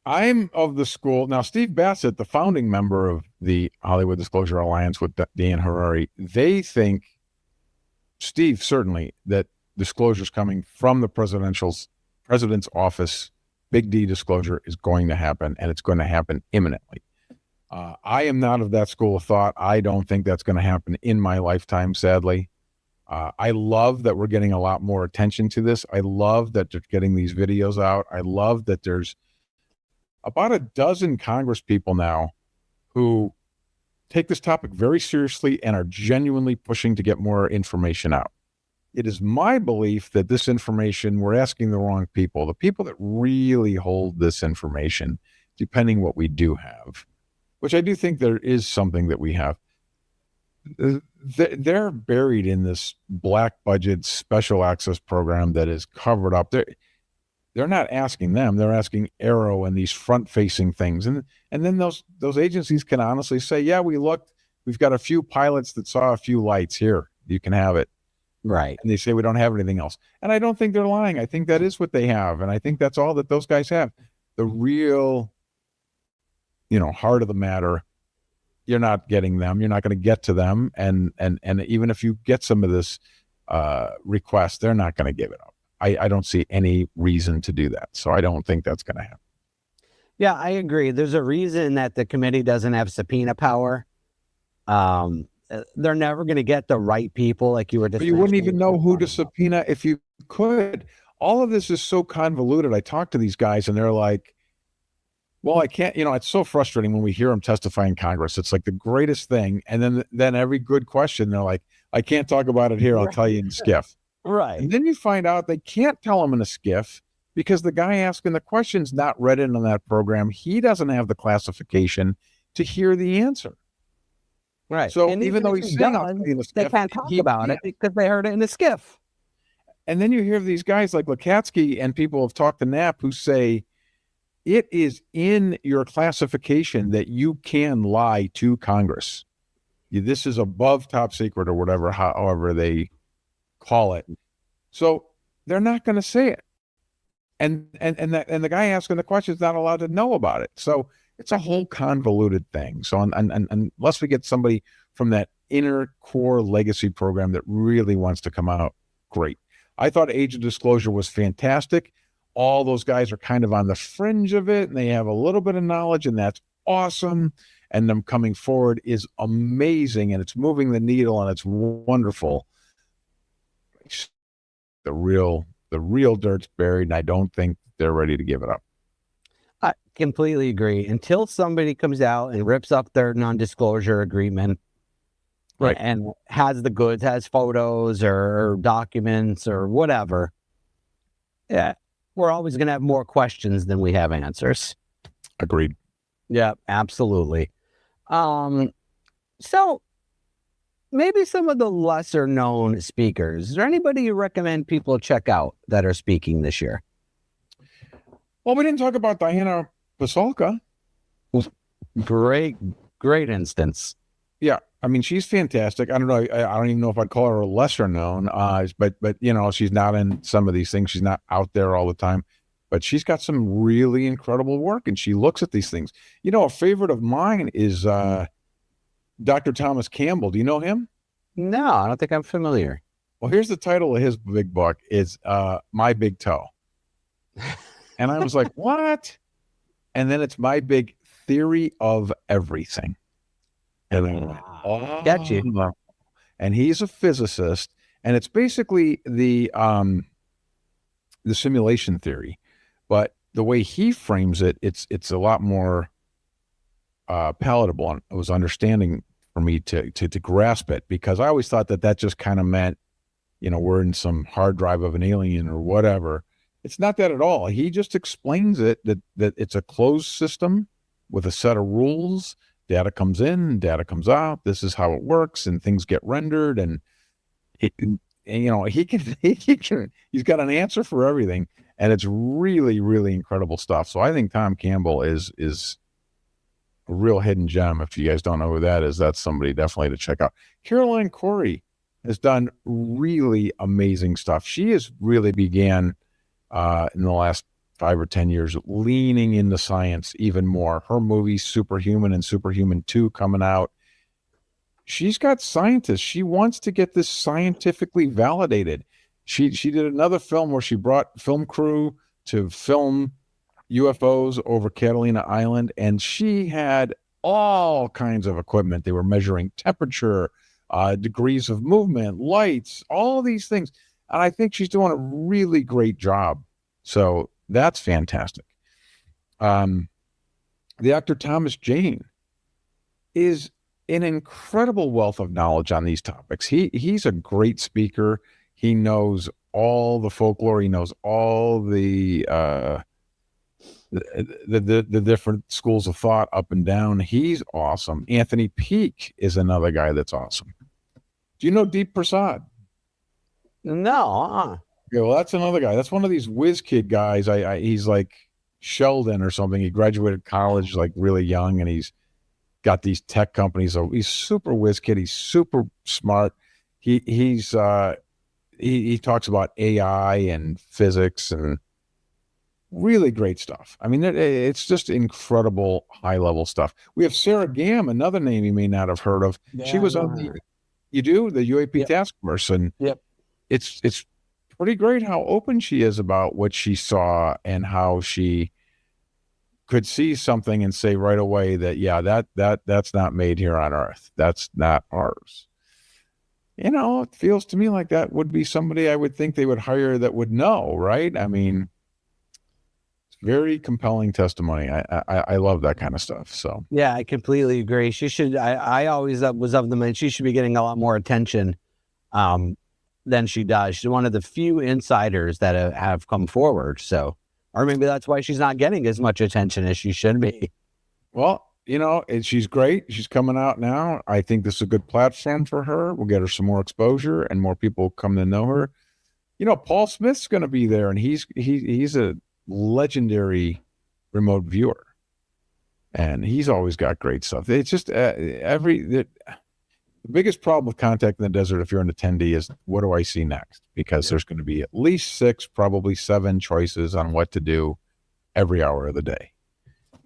I'm of the school. Now, Steve Bassett, the founding member of the Hollywood Disclosure Alliance with Dan Harari, they think, Steve certainly, that disclosure is coming from the president's office. Big D disclosure is going to happen, and it's going to happen imminently. I am not of that school of thought. I don't think that's going to happen in my lifetime, sadly. I love that we're getting a lot more attention to this. I love that they're getting these videos out. I love that there's about a dozen Congress people now who take this topic very seriously and are genuinely pushing to get more information out. It is my belief that this information, we're asking the wrong people, the people that really hold this information, depending what we do have, which I do think there is something that we have. They're buried in this black budget special access program that is covered up. They're not asking them. They're asking Aero and these front-facing things. And then those agencies can honestly say, yeah, we looked. We've got a few pilots that saw a few lights here. You can have it. Right. And they say we don't have anything else. And I don't think they're lying. I think that is what they have. And I think that's all that those guys have. The real, heart of the matter, you're not getting them. You're not going to get to them. And even if you get some of this request, they're not going to give it up. I don't see any reason to do that. So I don't think that's going to happen. Yeah, I agree. There's a reason that the committee doesn't have subpoena power. They're never going to get the right people, like you were just But you wouldn't even know who to subpoena if you could. All of this is so convoluted. I talk to these guys and they're like, well, I can't, it's so frustrating when we hear them testify in Congress. It's like the greatest thing. And then every good question, they're like, I can't talk about it here. I'll tell you in SCIF. Right. And then you find out they can't tell them in a SCIF because the guy asking the question's not read into that program. He doesn't have the classification to hear the answer. Right. So And even though if he's he saying does, in the they skiff, can't talk about it because they heard it in the skiff. And then you hear these guys like Lukatsky and people have talked to Knapp who say it is in your classification that you can lie to Congress. This is above top secret or whatever, however they call it. So they're not going to say it. And the guy asking the question is not allowed to know about it. So it's a whole convoluted thing. So unless we get somebody from that inner core legacy program that really wants to come out, great. I thought Age of Disclosure was fantastic. All those guys are kind of on the fringe of it, and they have a little bit of knowledge, and that's awesome. And them coming forward is amazing, and it's moving the needle, and it's wonderful. The real dirt's buried, and I don't think they're ready to give it up. I completely agree. Until somebody comes out and rips up their non-disclosure agreement, right, and has the goods, has photos or documents or whatever, yeah, we're always going to have more questions than we have answers. Agreed. Yeah, absolutely. So maybe some of the lesser known speakers. Is there anybody you recommend people check out that are speaking this year? Well, we didn't talk about Diana Pasulka. Great instance. Yeah, I mean, she's fantastic. I don't know. I don't even know if I'd call her lesser known, but you know, she's not in some of these things. She's not out there all the time, but she's got some really incredible work, and she looks at these things. You know, a favorite of mine is Dr. Thomas Campbell. Do you know him? No, I don't think I'm familiar. Well, here's the title of his big book. It's My Big Toe. And I was like, what? And then it's My Big Theory of Everything. And I'm like, oh, Got you. And he's a physicist, and it's basically the simulation theory, but the way he frames it, it's a lot more palatable, and it was understanding for me to grasp it, because I always thought that just kind of meant, you know, we're in some hard drive of an alien or whatever. It's not that at all. He just explains it that it's a closed system with a set of rules. Data comes in, data comes out. This is how it works, and things get rendered. And you know, he's got an answer for everything, and it's really, really incredible stuff. So I think Tom Campbell is a real hidden gem. If you guys don't know who that is, that's somebody definitely to check out. Caroline Corey has done really amazing stuff. She has really began in the last 5 or 10 years, leaning into science even more. Her movies, Superhuman and Superhuman 2 coming out. She's got scientists. She wants to get this scientifically validated. She did another film where she brought film crew to film UFOs over Catalina Island, and she had all kinds of equipment. They were measuring temperature, degrees of movement, lights, all these things. And I think she's doing a really great job. So that's fantastic. The actor Thomas Jane is an incredible wealth of knowledge on these topics. He's a great speaker. He knows all the folklore. He knows all the different schools of thought up and down. He's awesome. Anthony Peake is another guy that's awesome. Do you know Deep Prasad? No. Yeah, well, that's another guy. That's one of these whiz kid guys. He's like Sheldon or something. He graduated college like really young, and he's got these tech companies. So he's super whiz kid. He's super smart. He talks about AI and physics and really great stuff. I mean, it's just incredible high level stuff. We have Sarah Gam, another name you may not have heard of. Yeah, she was on the UAP task force, and it's pretty great how open she is about what she saw and how she could see something and say right away that, yeah, that's not made here on Earth. That's not ours. You know, it feels to me like that would be somebody I would think they would hire that would know, right? I mean, it's very compelling testimony. I love that kind of stuff. So yeah, I completely agree. She should. I always was of the mind she should be getting a lot more attention than she does. She's one of the few insiders that have come forward. So Or maybe that's why she's not getting as much attention as she should be. Well, she's great. She's coming out now. I think this is a good platform for her. We'll get her some more exposure and more people come to know her. Paul Smith's going to be there, and he's a legendary remote viewer, and he's always got great stuff. It's just the biggest problem with Contact in the Desert, if you're an attendee, is what do I see next? Because there's going to be at least 6, probably 7 choices on what to do every hour of the day.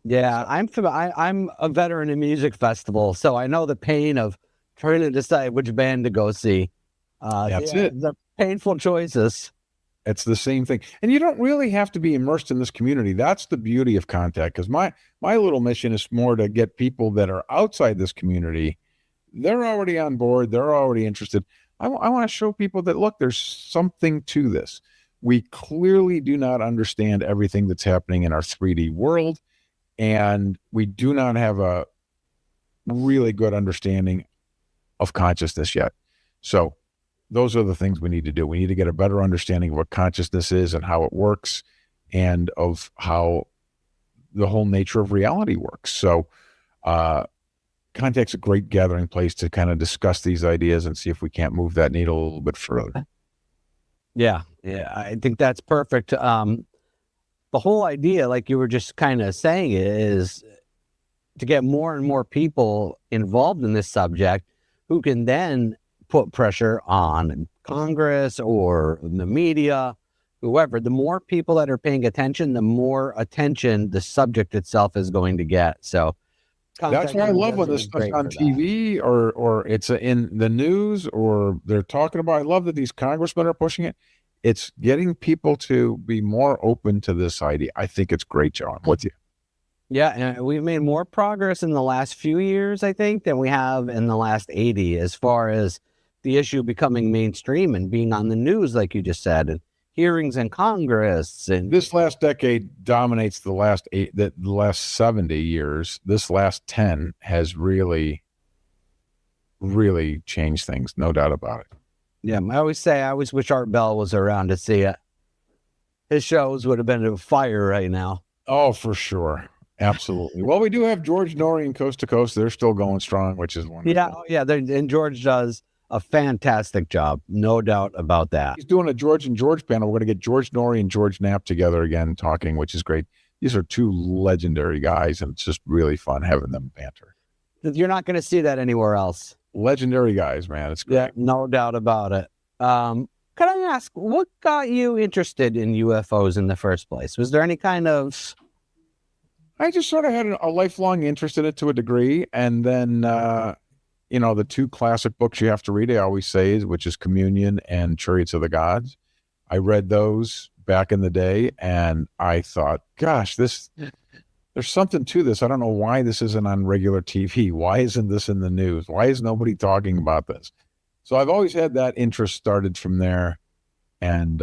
Yeah, I'm a veteran in music festival, so I know the pain of trying to decide which band to go see. That's it. The painful choices. It's the same thing. And you don't really have to be immersed in this community. That's the beauty of Contact, because my little mission is more to get people that are outside this community. They're already on board. They're already interested. I want to show people that, look, there's something to this. We clearly do not understand everything that's happening in our 3D world, and we do not have a really good understanding of consciousness yet. So those are the things we need to do. We need to get a better understanding of what consciousness is and how it works, and of how the whole nature of reality works. So Contact's a great gathering place to kind of discuss these ideas and see if we can't move that needle a little bit further. Yeah, I think that's perfect. The whole idea, like you were just kind of saying, is to get more and more people involved in this subject who can then put pressure on Congress or the media, whoever. The more people that are paying attention, the more attention the subject itself is going to get. So that's why I love when this stuff's on TV or it's in the news or they're talking about. I love that these congressmen are pushing it. It's getting people to be more open to this idea. I think it's great, John. With you. Yeah, and we've made more progress in the last few years, I think, than we have in the last 80, as far as the issue becoming mainstream and being on the news, like you just said, and hearings in Congress. And this last decade dominates the last 70 years. This last 10 has really changed things, no doubt about it. Yeah, I always wish Art Bell was around to see it. His shows would have been a fire right now. Oh, for sure. Absolutely. Well, we do have George Noory and Coast to Coast. They're still going strong, which is wonderful. Yeah. And George does a fantastic job. No doubt about that. He's doing a George and George panel. We're going to get George Noory and George Knapp together again talking, which is great. These are 2 legendary guys, and it's just really fun having them banter. You're not going to see that anywhere else. Legendary guys, man. It's great. Yeah, no doubt about it. Can I ask, what got you interested in UFOs in the first place? Was there any kind of... I just sort of had a lifelong interest in it to a degree. And then, the 2 classic books you have to read, I always say, which is Communion and Chariots of the Gods. I read those back in the day, and I thought, gosh, there's something to this. I don't know why this isn't on regular TV. Why isn't this in the news? Why is nobody talking about this? So I've always had that interest started from there. And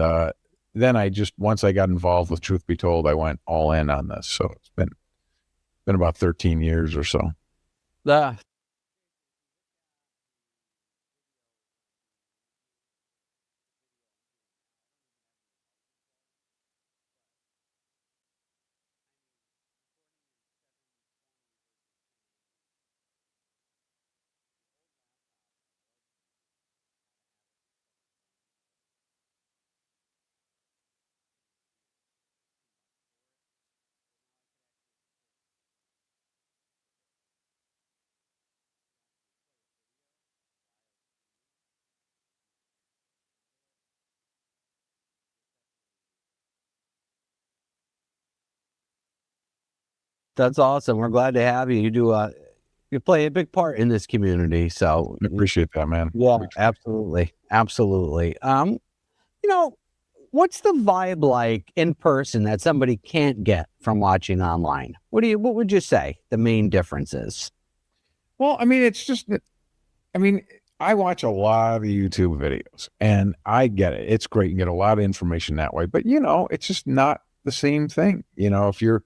then once I got involved with Truth Be Told, I went all in on this. So it's been about 13 years or so. That's awesome. We're glad to have you. You play a big part in this community. So I appreciate that, man. Yeah, absolutely. What's the vibe like in person that somebody can't get from watching online? What would you say the main difference is? Well, it's just that, I watch a lot of YouTube videos and I get it. It's great. You get a lot of information that way, but it's just not the same thing. If you're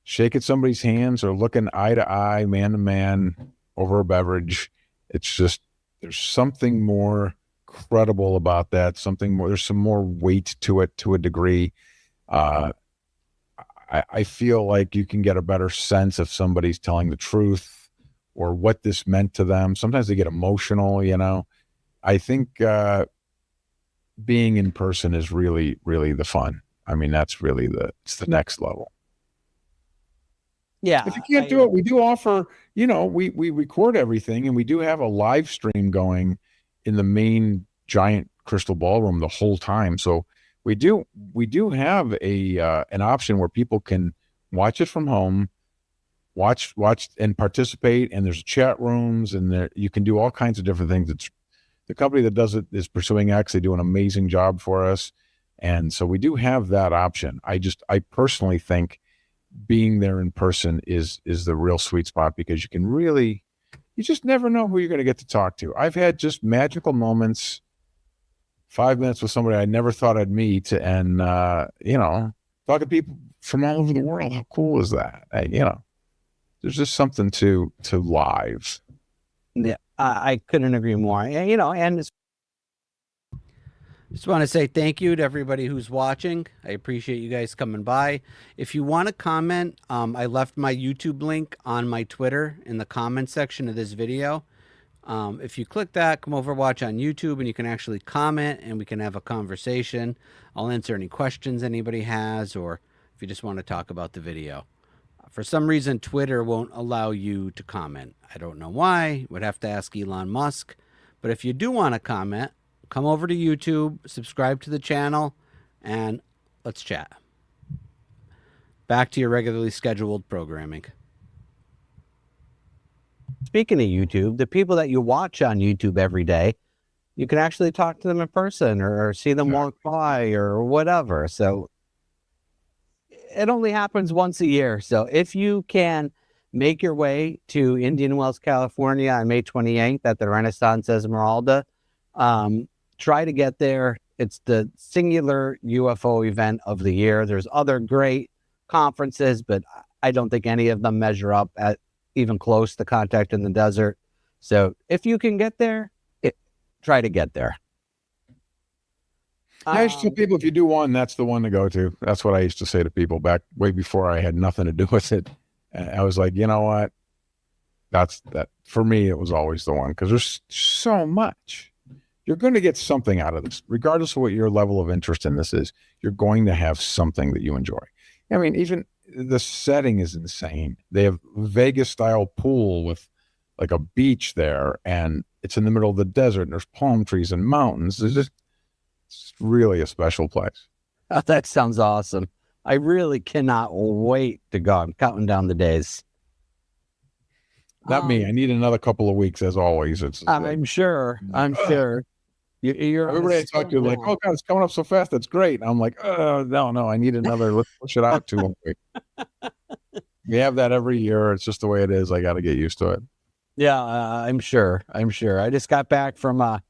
shaking somebody's hands or looking eye to eye, man to man over a beverage, it's just, there's something more credible about that. Something more, there's some more weight to it to a degree. I feel like you can get a better sense if somebody's telling the truth or what this meant to them. Sometimes they get emotional, you know. I think being in person is really, really the fun. I mean, that's really it's the next level. Yeah. If you can't do it, we do offer, you know, we record everything, and we do have a live stream going in the main giant crystal ballroom the whole time. So we do have an option where people can watch it from home, watch and participate, and there's chat rooms, and there you can do all kinds of different things. It's the company that does it is Pursuing X. They do an amazing job for us, and so we do have that option. I personally think being there in person is the real sweet spot, because you just never know who you're going to get to talk to. I've had just magical moments, 5 minutes with somebody I never thought I'd meet, and you know, talk to people from all over the world. How cool is that? You know, there's just something to live. Yeah, I couldn't agree more. You know, and it's Just want to say thank you to everybody who's watching. I appreciate you guys coming by. If you want to comment, I left my YouTube link on my Twitter in the comment section of this video. If you click that, come over, watch on YouTube, and you can actually comment, and we can have a conversation. I'll answer any questions anybody has, or if you just want to talk about the video. For some reason, Twitter won't allow you to comment. I don't know why. Would have to ask Elon Musk. But if you do want to comment, come over to YouTube, subscribe to the channel, and let's chat. Back to your regularly scheduled programming. Speaking of YouTube, the people that you watch on YouTube every day, you can actually talk to them in person or see them walk by or whatever. So it only happens once a year. So if you can make your way to Indian Wells, California on May 28th at the Renaissance Esmeralda, try to get there. It's the singular UFO event of the year. There's other great conferences, but I don't think any of them measure up at even close to Contact in the Desert. So if you can get there, try to get there. I used to tell people, if you do one, that's the one to go to. That's what I used to say to people back way before I had nothing to do with it. And I was like, you know what? That's that for me. It was always the one, because there's so much. You're going to get something out of this, regardless of what your level of interest in this is. You're going to have something that you enjoy. I mean, even the setting is insane. They have Vegas style pool with like a beach there, and it's in the middle of the desert, and there's palm trees and mountains. It's really a special place. Oh, that sounds awesome. I really cannot wait to go. I'm counting down the days. Not me. I need another couple of weeks, as always. I'm sure. You're everybody I talk to like, oh God, it's coming up so fast. That's great. And I'm like, oh no, I need another. Let's push it out 2 more weeks. We have that every year. It's just the way it is. I got to get used to it. Yeah, I'm sure. I just got back from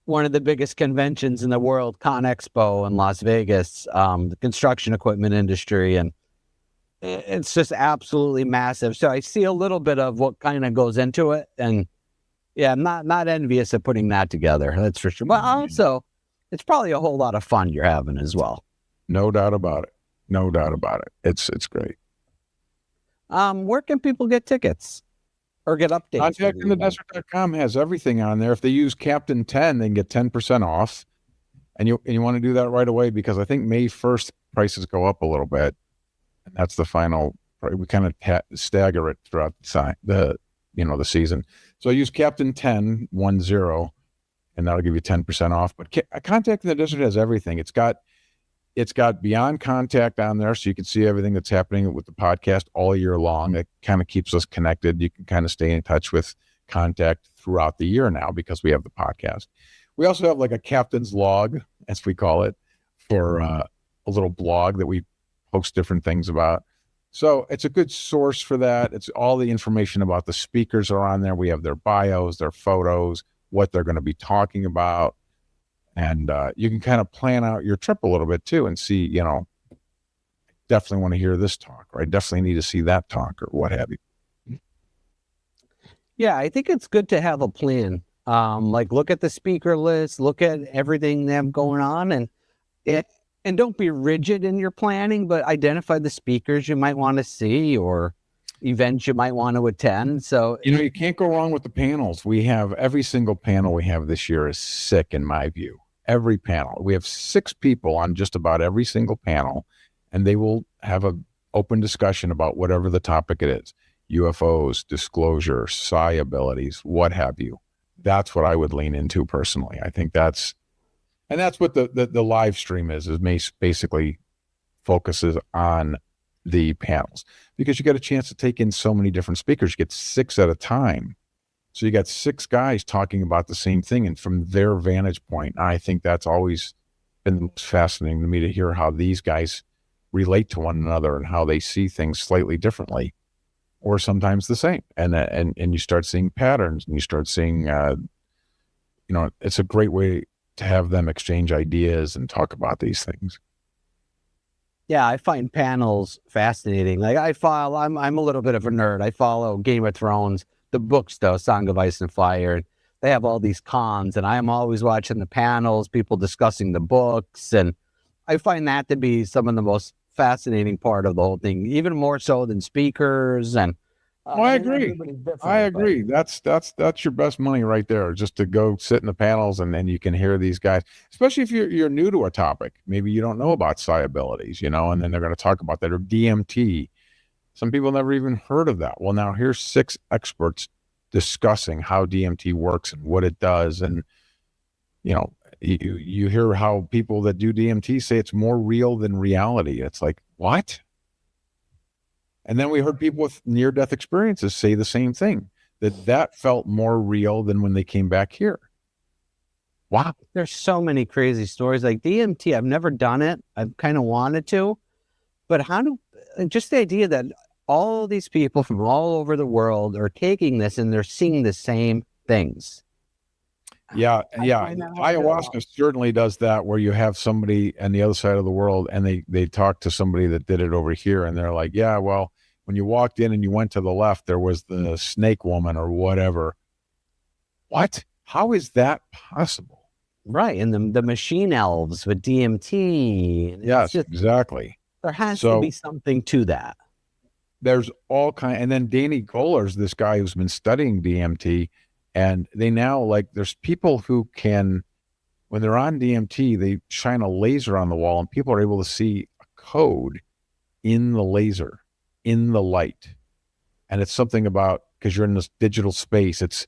one of the biggest conventions in the world, Con Expo in Las Vegas, the construction equipment industry, and it's just absolutely massive. So I see a little bit of what kind of goes into it, and yeah, I'm not envious of putting that together. That's for sure. But also, it's probably a whole lot of fun you're having as well. No doubt about it. No doubt about it. It's great. Where can people get tickets or get updates? ContactInTheDesert.com has everything on there. If they use Captain 10, they can get 10% off. And you want to do that right away, because I think May 1st prices go up a little bit. And that's the final. We kind of stagger it throughout the season. So I use Captain 10, 10, and that'll give you 10% off. But Contact in the Desert has everything. It's got Beyond Contact on there, so you can see everything that's happening with the podcast all year long. It kind of keeps us connected. You can kind of stay in touch with Contact throughout the year now, because we have the podcast. We also have like a captain's log, as we call it, for a little blog that we post different things about. So it's a good source for that. It's all the information about the speakers are on there. We have their bios, their photos, what they're going to be talking about. And you can kind of plan out your trip a little bit too, and see, definitely want to hear this talk, or I definitely need to see that talk, or what have you. Yeah, I think it's good to have a plan. Like look at the speaker list, look at everything they have going on, and And don't be rigid in your planning, but identify the speakers you might want to see or events you might want to attend. So, You can't go wrong with the panels. We have every single panel we have this year is sick, in my view. Every panel. We have 6 people on just about every single panel, and they will have a open discussion about whatever the topic it is. UFOs, disclosure, psi abilities, what have you. That's what I would lean into personally. I think that's what the live stream is basically focuses on the panels, because you get a chance to take in so many different speakers. You get 6 at a time. So you got 6 guys talking about the same thing and from their vantage point. I think that's always been the most fascinating to me, to hear how these guys relate to one another and how they see things slightly differently or sometimes the same. And you start seeing patterns, and you start seeing, it's a great way to have them exchange ideas and talk about these things. yeah, I find panels fascinating. Like I'm a little bit of a nerd. I follow Game of Thrones, the books though, Song of Ice and Fire. And they have all these cons, and I am always watching the panels, people discussing the books, and I find that to be some of the most fascinating part of the whole thing, even more so than speakers. And I agree. I agree. That's your best money right there, just to go sit in the panels and then you can hear these guys, especially if you're new to a topic. Maybe you don't know about psi abilities, and then they're going to talk about that, or DMT. Some people never even heard of that. Well, now here's 6 experts discussing how DMT works and what it does. And, you hear how people that do DMT say it's more real than reality. It's like, what? And then we heard people with near-death experiences say the same thing, that felt more real than when they came back here. Wow. There's so many crazy stories like DMT. I've never done it. I've kind of wanted to, but just the idea that all these people from all over the world are taking this and they're seeing the same things. Yeah. Ayahuasca certainly does that, where you have somebody on the other side of the world and they talk to somebody that did it over here, and they're like, yeah, well, when you walked in and you went to the left, there was the snake woman or whatever. What? How is that possible? Right. And the machine elves with DMT. Yes, exactly. There has to be something to that. There's all kind, and then Danny Goler's this guy who's been studying DMT. And they now, there's people who can, when they're on DMT, they shine a laser on the wall and people are able to see a code in the laser, in the light. And it's something about, because you're in this digital space. It's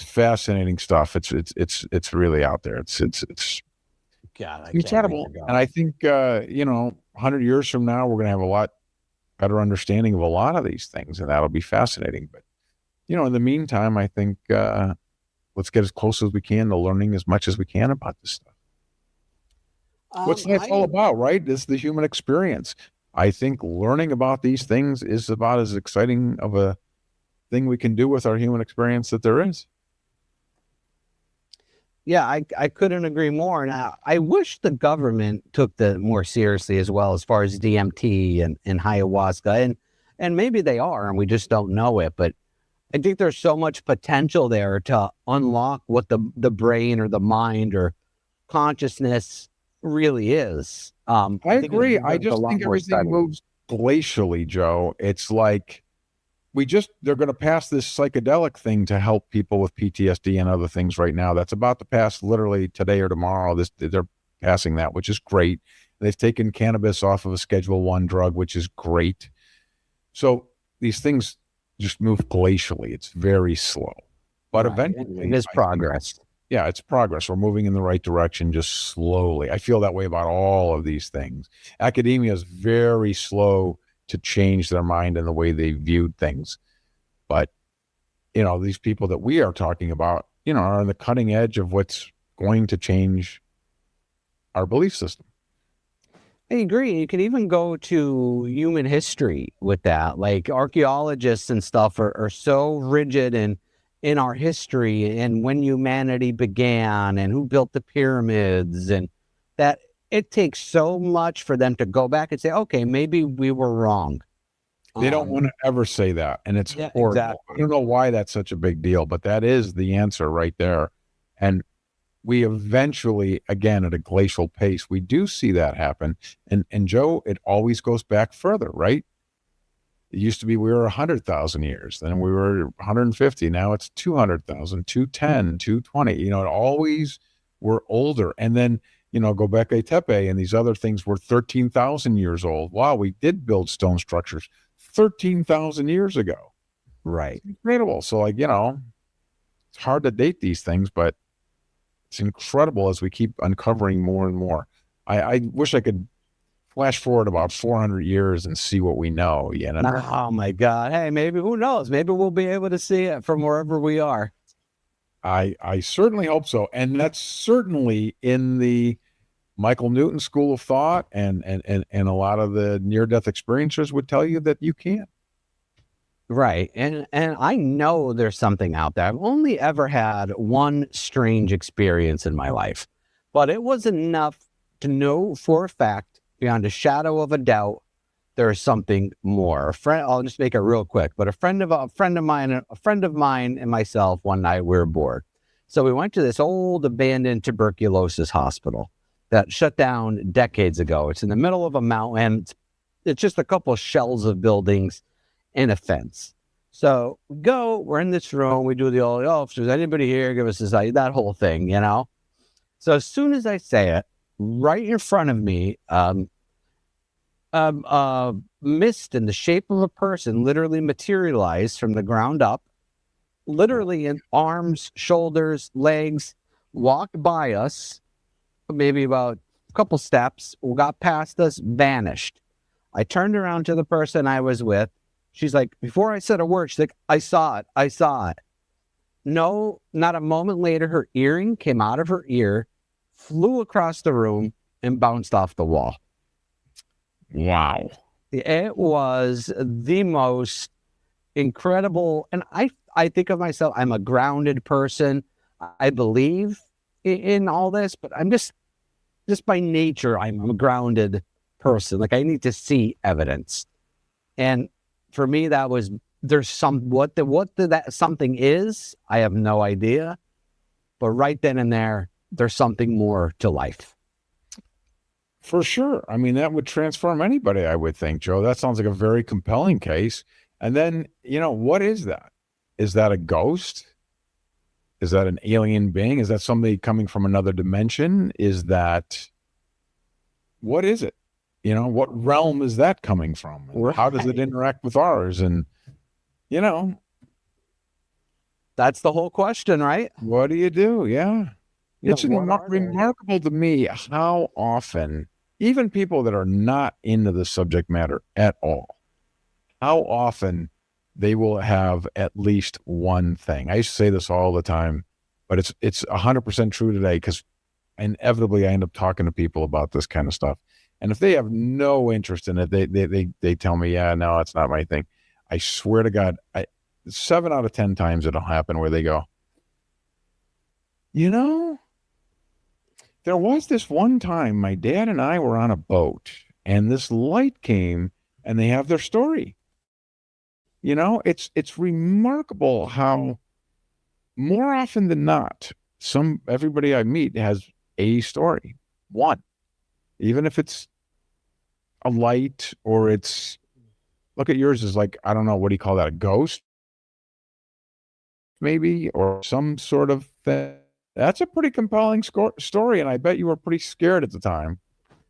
fascinating stuff. It's really out there. It's incredible. And I think, 100 years from now, we're going to have a lot better understanding of a lot of these things, and that'll be fascinating. But in the meantime, I think let's get as close as we can to learning as much as we can about this stuff. What's life all about, right? This is the human experience. I think learning about these things is about as exciting of a thing we can do with our human experience that there is. Yeah, I couldn't agree more. Now, I wish the government took that more seriously as well, as far as DMT and ayahuasca. And maybe they are, and we just don't know it. But I think there's so much potential there to unlock what the brain or the mind or consciousness really is. I agree. I just think everything moves glacially, Joe. It's like they're going to pass this psychedelic thing to help people with PTSD and other things right now. That's about to pass literally today or tomorrow. They're passing that, which is great. They've taken cannabis off of a Schedule I drug, which is great. So these things just move glacially. It's very slow, but eventually it is progress. It's progress. We're moving in the right direction, just slowly. I feel that way about all of these things. Academia is very slow to change their mind and the way they viewed things. But, these people that we are talking about, are on the cutting edge of what's going to change our belief system. I agree. You can even go to human history with that. Like archaeologists and stuff are so rigid in our history and when humanity began and who built the pyramids, and that it takes so much for them to go back and say, okay, maybe we were wrong. They don't want to ever say that. And it's horrible. Exactly. I don't know why that's such a big deal, but that is the answer right there. And we eventually, again, at a glacial pace, we do see that happen. And Joe, it always goes back further, right? It used to be we were 100,000 years, then we were 150. Now it's 200,000, 210, 220. You know, it always we're older. And then, you know, Göbekli Tepe and these other things were 13,000 years old. Wow, we did build stone structures 13,000 years ago. Right. Incredible. So, like, you know, it's hard to date these things, but it's incredible as we keep uncovering more and more. I wish I could flash forward about 400 years and see what we know. You know? Oh my God. Hey, maybe, who knows? Maybe we'll be able to see it from wherever we are. I certainly hope so. And that's certainly in the Michael Newton school of thought, and a lot of the near-death experiencers would tell you that you can. Right. And I know there's something out there. I've only ever had one strange experience in my life, but it was enough to know for a fact, beyond a shadow of a doubt, there's something more. A friend, I'll just make it real quick, but a friend of mine and myself, one night we were bored. So we went to this old abandoned tuberculosis hospital that shut down decades ago. It's in the middle of a mountain. It's just a couple of shells of buildings and a fence. So we go, we're in this room, we do the old, oh, if there's anybody here, give us this, that whole thing, you know? So as soon as I say it, right in front of me, mist in the shape of a person literally materialized from the ground up, literally in arms, shoulders, legs, walked by us, maybe about a couple steps, got past us, vanished. I turned around to the person I was with. She's like, before I said a word, she's like, I saw it. No, not a moment later, her earring came out of her ear, flew across the room, and bounced off the wall. Wow. It was the most incredible. And I think of myself, I'm a grounded person. I believe in all this, but I'm just by nature, I'm a grounded person. Like, I need to see evidence. And for me, that was, there's what that something is, I have no idea. But right then and there, there's something more to life. For sure. I mean, that would transform anybody, I would think, Joe. That sounds like a very compelling case. And then, you know, what is that? Is that a ghost? Is that an alien being? Is that somebody coming from another dimension? What is it? You know, what realm is that coming from? And how does it interact with ours? And, you know, that's the whole question, right? What do you do? Yeah. It's remarkable to me how often, even people that are not into the subject matter at all, how often they will have at least one thing. I used to say this all the time, but it's 100% true today, because inevitably I end up talking to people about this kind of stuff. And if they have no interest in it, they tell me, yeah, no, it's not my thing. I swear to God, 7 out of 10 times it'll happen where they go, you know, there was this one time my dad and I were on a boat and this light came, and they have their story. You know, it's remarkable how more often than not, everybody I meet has a story. One. Even if it's a light, or it's, look at yours as like, I don't know, what do you call that? A ghost? Maybe, or some sort of thing. That's a pretty compelling story, and I bet you were pretty scared at the time.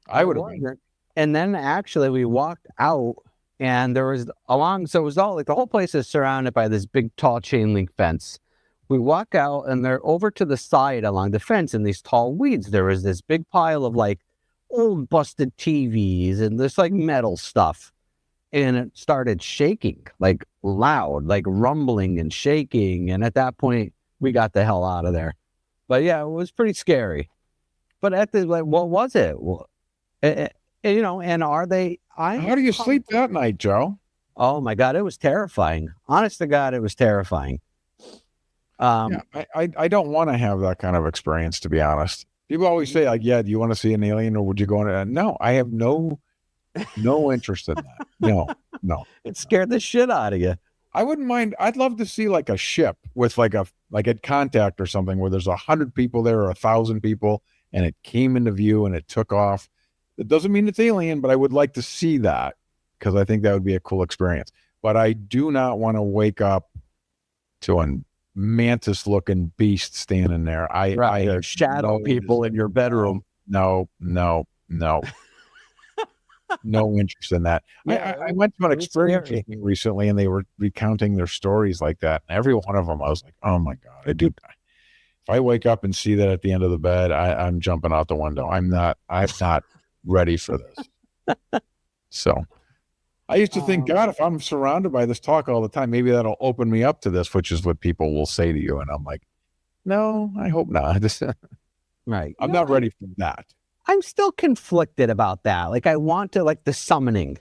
I would have been. And then actually we walked out, and there was so it was all like the whole place is surrounded by this big tall chain link fence. We walk out, and they're over to the side along the fence in these tall weeds. There was this big pile of like old busted TVs and this like metal stuff. And it started shaking, like loud, like rumbling and shaking. And at that point, we got the hell out of there. But yeah, it was pretty scary. But what was it? Well, you know, and are they? How do you sleep that night, Joe? Oh my God, it was terrifying. Honest to God, it was terrifying. Yeah, I don't want to have that kind of experience, to be honest. People always say, like, yeah, do you want to see an alien, or would you go in? No, I have no interest in that. No. It scared the shit out of you. I wouldn't mind. I'd love to see like a ship with like at Contact or something where there's 100 people there or 1,000 people, and it came into view and it took off. It doesn't mean it's alien, but I would like to see that because I think that would be a cool experience. But I do not want to wake up to a mantis-looking beast standing there. I have shadow no people in your bedroom. No, no, no. No interest in that. I went to an it's experience scary. thing recently, and they were recounting their stories like that. And every one of them, I was like, "Oh my god, I do." If I wake up and see that at the end of the bed, I'm jumping out the window. I'm not ready for this. So, I used to think, God, if I'm surrounded by this talk all the time, maybe that'll open me up to this, which is what people will say to you. And I'm like, no, I hope not. Right. I'm not ready for that. I'm still conflicted about that. Like I want to, like the summoning.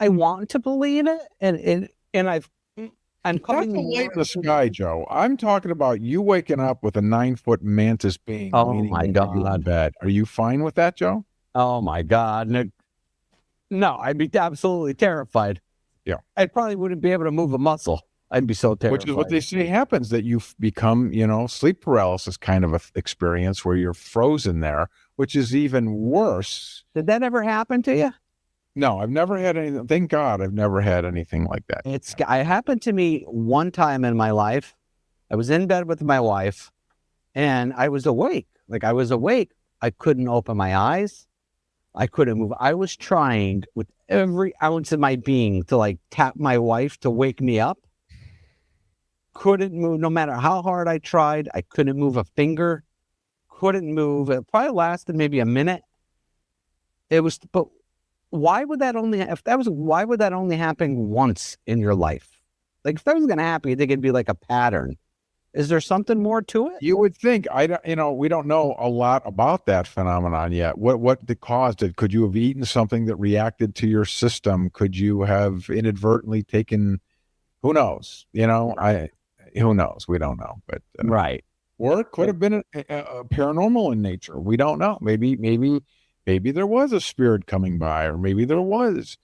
I want to believe it, and I'm That's coming a light in more the sky, Joe. I'm talking about you waking up with a 9-foot mantis being. Oh, leaning my over you in God. bed. Are you fine with that, Joe? Oh my God. No, I'd be absolutely terrified. Yeah. I probably wouldn't be able to move a muscle. I'd be so terrified. Which is what they say happens, that you become, sleep paralysis kind of a experience where you're frozen there, which is even worse. Did that ever happen to you? No, I've never had anything. Thank God I've never had anything like that. It happened to me one time in my life. I was in bed with my wife and I was awake. Like I was awake. I couldn't open my eyes. I couldn't move. I was trying with every ounce of my being to like tap my wife to wake me up. Couldn't move. No matter how hard I tried, I couldn't move a finger. Couldn't move. It probably lasted maybe a minute. But why would that only happen once in your life? Like if that was going to happen, you think it'd be like a pattern. Is there something more to it? You would think. We don't know a lot about that phenomenon yet. What caused it? Could you have eaten something that reacted to your system? Could you have inadvertently taken? Who knows? Who knows? We don't know. But Right. Or it could have been a paranormal in nature. We don't know. Maybe there was a spirit coming by, or maybe there was.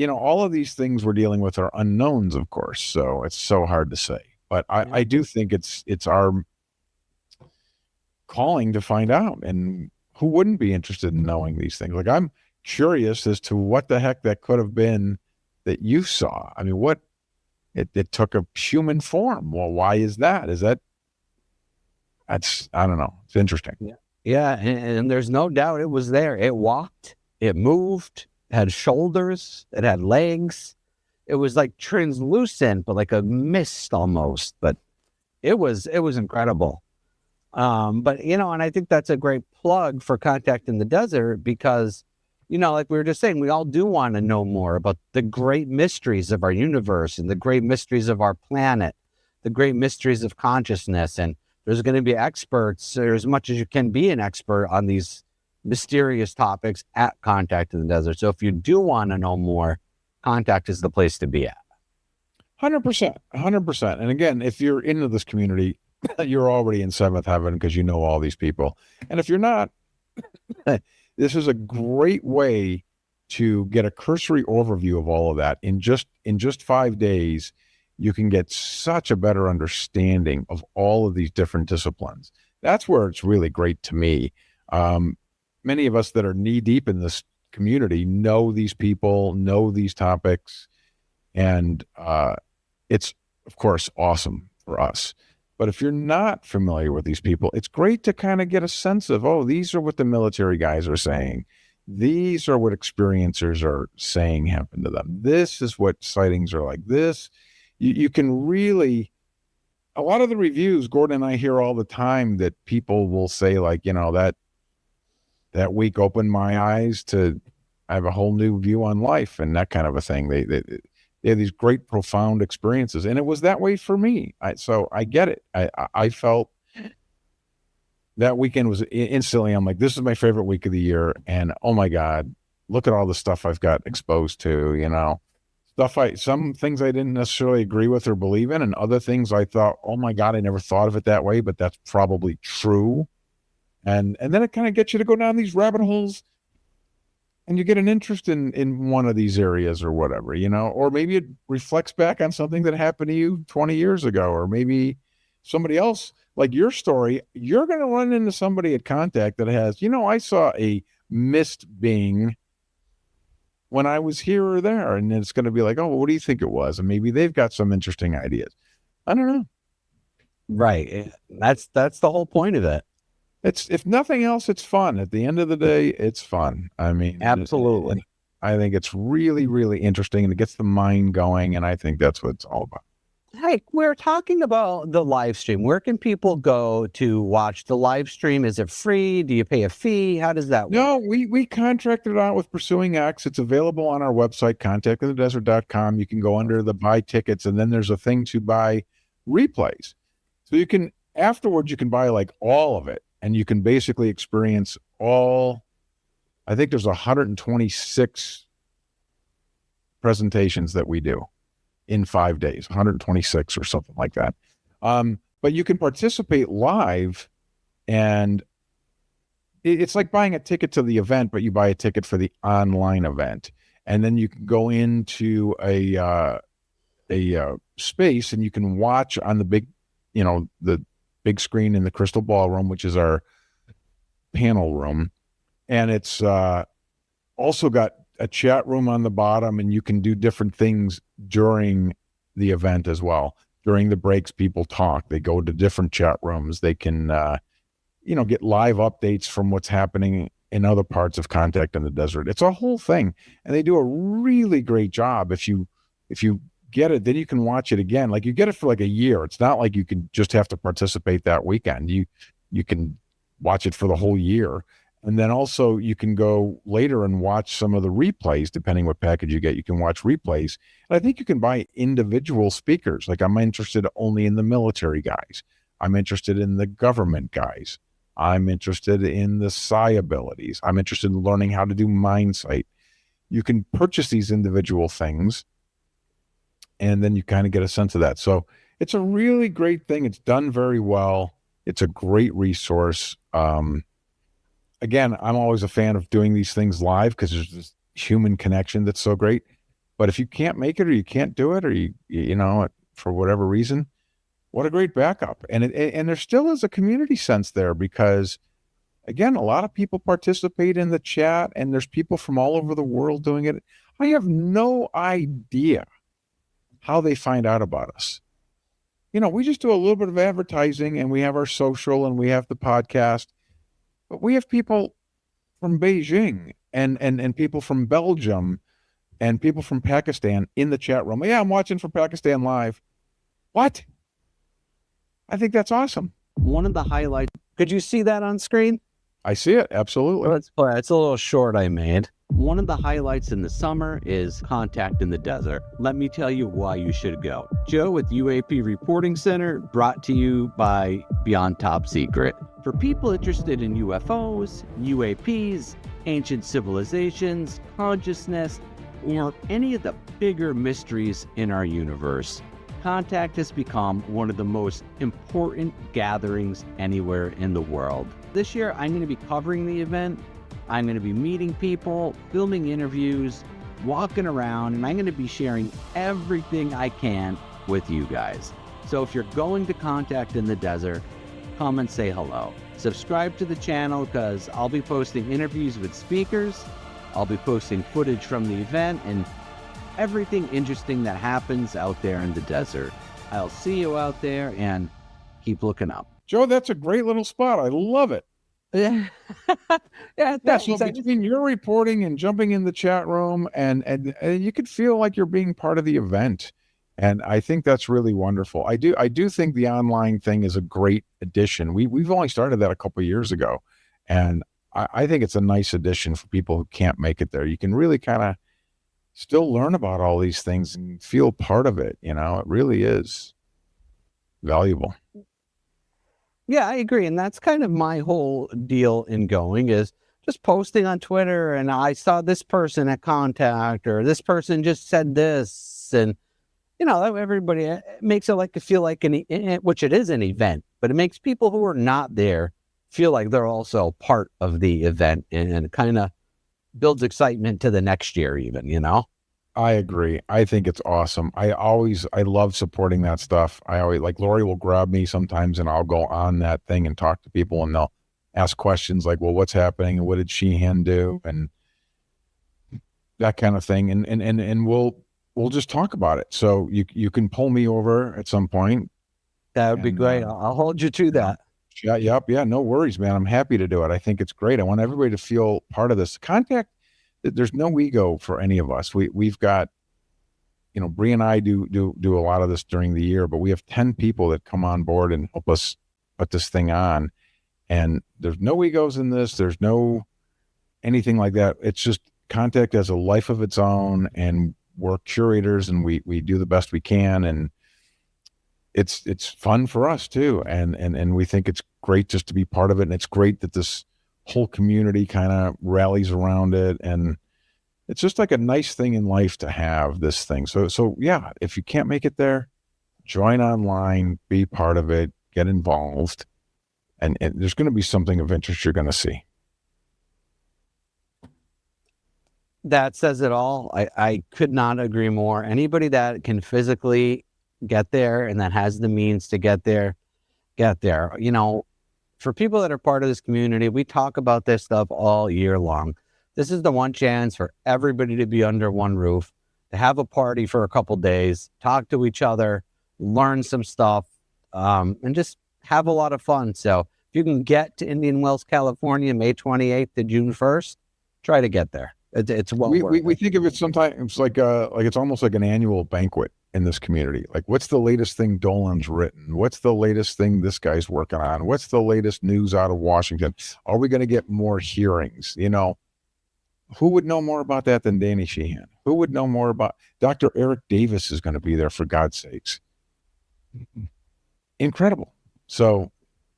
All of these things we're dealing with are unknowns, of course. So it's so hard to say. But I do think it's our calling to find out. And who wouldn't be interested in knowing these things? Like I'm curious as to what the heck that could have been that you saw. I mean, it took a human form. Well, why is that? I don't know. It's interesting. Yeah, and there's no doubt it was there. It walked, it moved, it had shoulders, it had legs. It was like translucent, but like a mist almost. But it was incredible. And I think that's a great plug for Contact in the Desert because, like we were just saying, we all do want to know more about the great mysteries of our universe and the great mysteries of our planet, the great mysteries of consciousness. And there's going to be experts, or as much as you can be an expert on these mysterious topics at Contact in the Desert. So if you do want to know more, Contact is the place to be at. 100%. And again, if you're into this community, you're already in seventh heaven because you know all these people. And if you're not, this is a great way to get a cursory overview of all of that. In just 5 days, you can get such a better understanding of all of these different disciplines. That's where it's really great to me. Many of us that are knee deep in this community know these people, know these topics, and it's of course awesome for us. But if you're not familiar with these people, it's great to kind of get a sense of, these are what the military guys are saying. These are what experiencers are saying happened to them. This is what sightings are like. This, you can really, a lot of the reviews Gordon and I hear all the time that people will say like, that week opened my eyes to I have a whole new view on life and that kind of a thing. They have these great, profound experiences. And it was that way for me. So I get it. I felt that weekend was instantly, I'm like, this is my favorite week of the year. And oh my God, look at all the stuff I've got exposed to, some things I didn't necessarily agree with or believe in, and other things I thought, oh my God, I never thought of it that way, but that's probably true. And then it kind of gets you to go down these rabbit holes and you get an interest in one of these areas or whatever, or maybe it reflects back on something that happened to you 20 years ago, or maybe somebody else, like your story, you're going to run into somebody at Contact that has, I saw a mist being when I was here or there, and it's going to be like, oh, well, what do you think it was? And maybe they've got some interesting ideas. I don't know. Right. That's the whole point of it. It's, if nothing else, it's fun. At the end of the day, it's fun. I mean, Absolutely. I think it's really, really interesting, and it gets the mind going. And I think that's what it's all about. Hey, we're talking about the live stream. Where can people go to watch the live stream? Is it free? Do you pay a fee? How does that work? No, we contracted out with Pursuing X. It's available on our website, contactinthedesert.com. You can go under the buy tickets, and then there's a thing to buy replays. So you can, afterwards, you can buy like all of it, and you can basically experience all, I think there's 126 presentations that we do in 5 days, 126 or something like that. But you can participate live, and it's like buying a ticket to the event, but you buy a ticket for the online event. And then you can go into a space, and you can watch on the big, the big screen in the Crystal Ballroom, which is our panel room. And it's also got a chat room on the bottom, and you can do different things during the event as well. During the breaks, people talk. They go to different chat rooms. They can, get live updates from what's happening in other parts of Contact in the Desert. It's a whole thing, and they do a really great job. If you get it, then you can watch it again. Like, you get it for like a year. It's not like you can just have to participate that weekend. You can watch it for the whole year. And then also you can go later and watch some of the replays, depending what package you get. You can watch replays. And I think you can buy individual speakers. Like, I'm interested only in the military guys. I'm interested in the government guys. I'm interested in the psi abilities. I'm interested in learning how to do MindSight. You can purchase these individual things, and then you kind of get a sense of that. So it's a really great thing. It's done very well. It's a great resource. Again, I'm always a fan of doing these things live because there's this human connection that's so great. But if you can't make it, or you can't do it, or you for whatever reason, what a great backup. And and there still is a community sense there, because again, a lot of people participate in the chat, and there's people from all over the world doing it. I have no idea how they find out about us. We just do a little bit of advertising, and we have our social, and we have the podcast. But we have people from Beijing and people from Belgium and people from Pakistan in the chat room. Yeah, I'm watching from Pakistan live. What? I think that's awesome. One of the highlights, could you see that on screen? I see it. Absolutely. Let's play. It's a little short I made. One of the highlights in the summer is Contact in the Desert. Let me tell you why you should go. Joe with UAP Reporting Center, brought to you by Beyond Top Secret. For people interested in UFOs, UAPs, ancient civilizations, consciousness, or any of the bigger mysteries in our universe, Contact has become one of the most important gatherings anywhere in the world. This year, I'm going to be covering the event. I'm going to be meeting people, filming interviews, walking around, and I'm going to be sharing everything I can with you guys. So if you're going to Contact in the Desert, come and say hello. Subscribe to the channel, because I'll be posting interviews with speakers. I'll be posting footage from the event and everything interesting that happens out there in the desert. I'll see you out there, and keep looking up. Joe, that's a great little spot. I love it. Yeah. Yeah. So between your reporting and jumping in the chat room, and you could feel like you're being part of the event. And I think that's really wonderful. I do think the online thing is a great addition. We've only started that a couple of years ago, and I think it's a nice addition for people who can't make it there. You can really kind of still learn about all these things and feel part of it. It really is valuable. Yeah, I agree. And that's kind of my whole deal in going, is just posting on Twitter, and I saw this person at Contact, or this person just said this, and everybody, it makes it feel like which it is an event, but it makes people who are not there feel like they're also part of the event, and kind of builds excitement to the next year even, you know? I agree. I think it's awesome. I love supporting that stuff. I always, like, Lori will grab me sometimes and I'll go on that thing and talk to people, and they'll ask questions like, well, what's happening? And what did Sheehan do? And that kind of thing. And we'll just talk about it. So you can pull me over at some point. That would be And, great. I'll hold you to that. Yeah. Yep. Yeah. No worries, man. I'm happy to do it. I think it's great. I want everybody to feel part of this. Contact, there's no ego for any of us. We've got, Bree and I do a lot of this during the year, but we have 10 people that come on board and help us put this thing on. And there's no egos in this. There's no anything like that. It's just Contact as a life of its own, and we're curators, and we do the best we can. And it's fun for us too. And we think it's great just to be part of it. And it's great that this whole community kind of rallies around it. And it's just like a nice thing in life to have this thing. So yeah, if you can't make it there, join online, be part of it, get involved. And there's going to be something of interest you're going to see. That says it all. I could not agree more. Anybody that can physically get there and that has the means to get there, get there. For people that are part of this community, we talk about this stuff all year long. This is the one chance for everybody to be under one roof, to have a party for a couple days, talk to each other, learn some stuff, and just have a lot of fun. So if you can get to Indian Wells, California, May 28th to June 1st, try to get there. It's well worth We it. think of it sometimes like it's almost like an annual banquet in this community. Like, what's the latest thing Dolan's written? What's the latest thing this guy's working on? What's the latest news out of Washington? Are we going to get more hearings? Who would know more about that than Danny Sheehan? Who would know more about Dr. Eric Davis is going to be there, for God's sakes. Incredible. So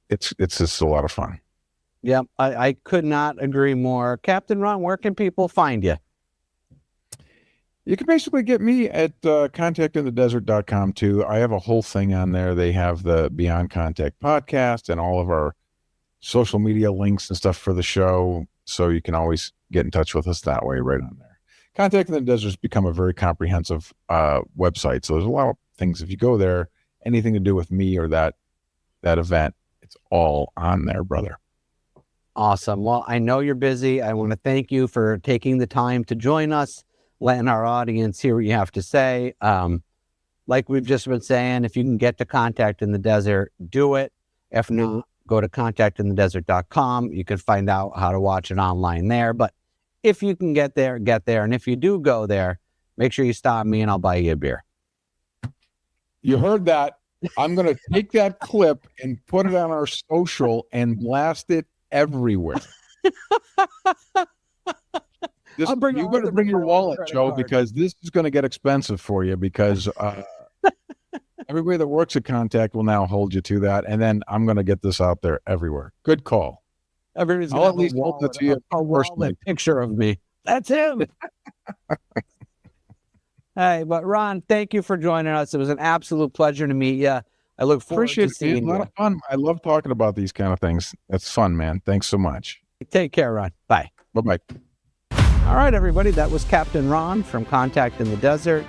it's just a lot of fun. Yeah, I could not agree more. Captain Ron, where can people find you? You can basically get me at contactinthedesert.com too. I have a whole thing on there. They have the Beyond Contact podcast and all of our social media links and stuff for the show. So you can always get in touch with us that way, right on there. Contact in the Desert has become a very comprehensive website. So there's a lot of things. If you go there, anything to do with me or that event, it's all on there, brother. Awesome. Well, I know you're busy. I want to thank you for taking the time to join us, letting our audience hear what you have to say. Like we've just been saying, if you can get to Contact in the Desert, do it. If not, go to contactinthedesert.com. You can find out how to watch it online there. But if you can get there, get there. And if you do go there, make sure you stop me and I'll buy you a beer. You heard that. I'm going to take that clip and put it on our social and blast it everywhere. You better bring your wallet, Joe, because this is going to get expensive for you, because everybody that works at Contact will now hold you to that. And then I'm going to get this out there everywhere. Good call. Everybody's I'll at least hold it to you personally. Picture of me. That's him. Hey, but Ron, thank you for joining us. It was an absolute pleasure to meet you. I look forward Appreciate to seeing it. A lot you. of fun. I love talking about these kind of things. That's fun, man. Thanks so much. Take care, Ron. Bye. Bye-bye. All right, everybody. That was Captain Ron from Contact in the Desert.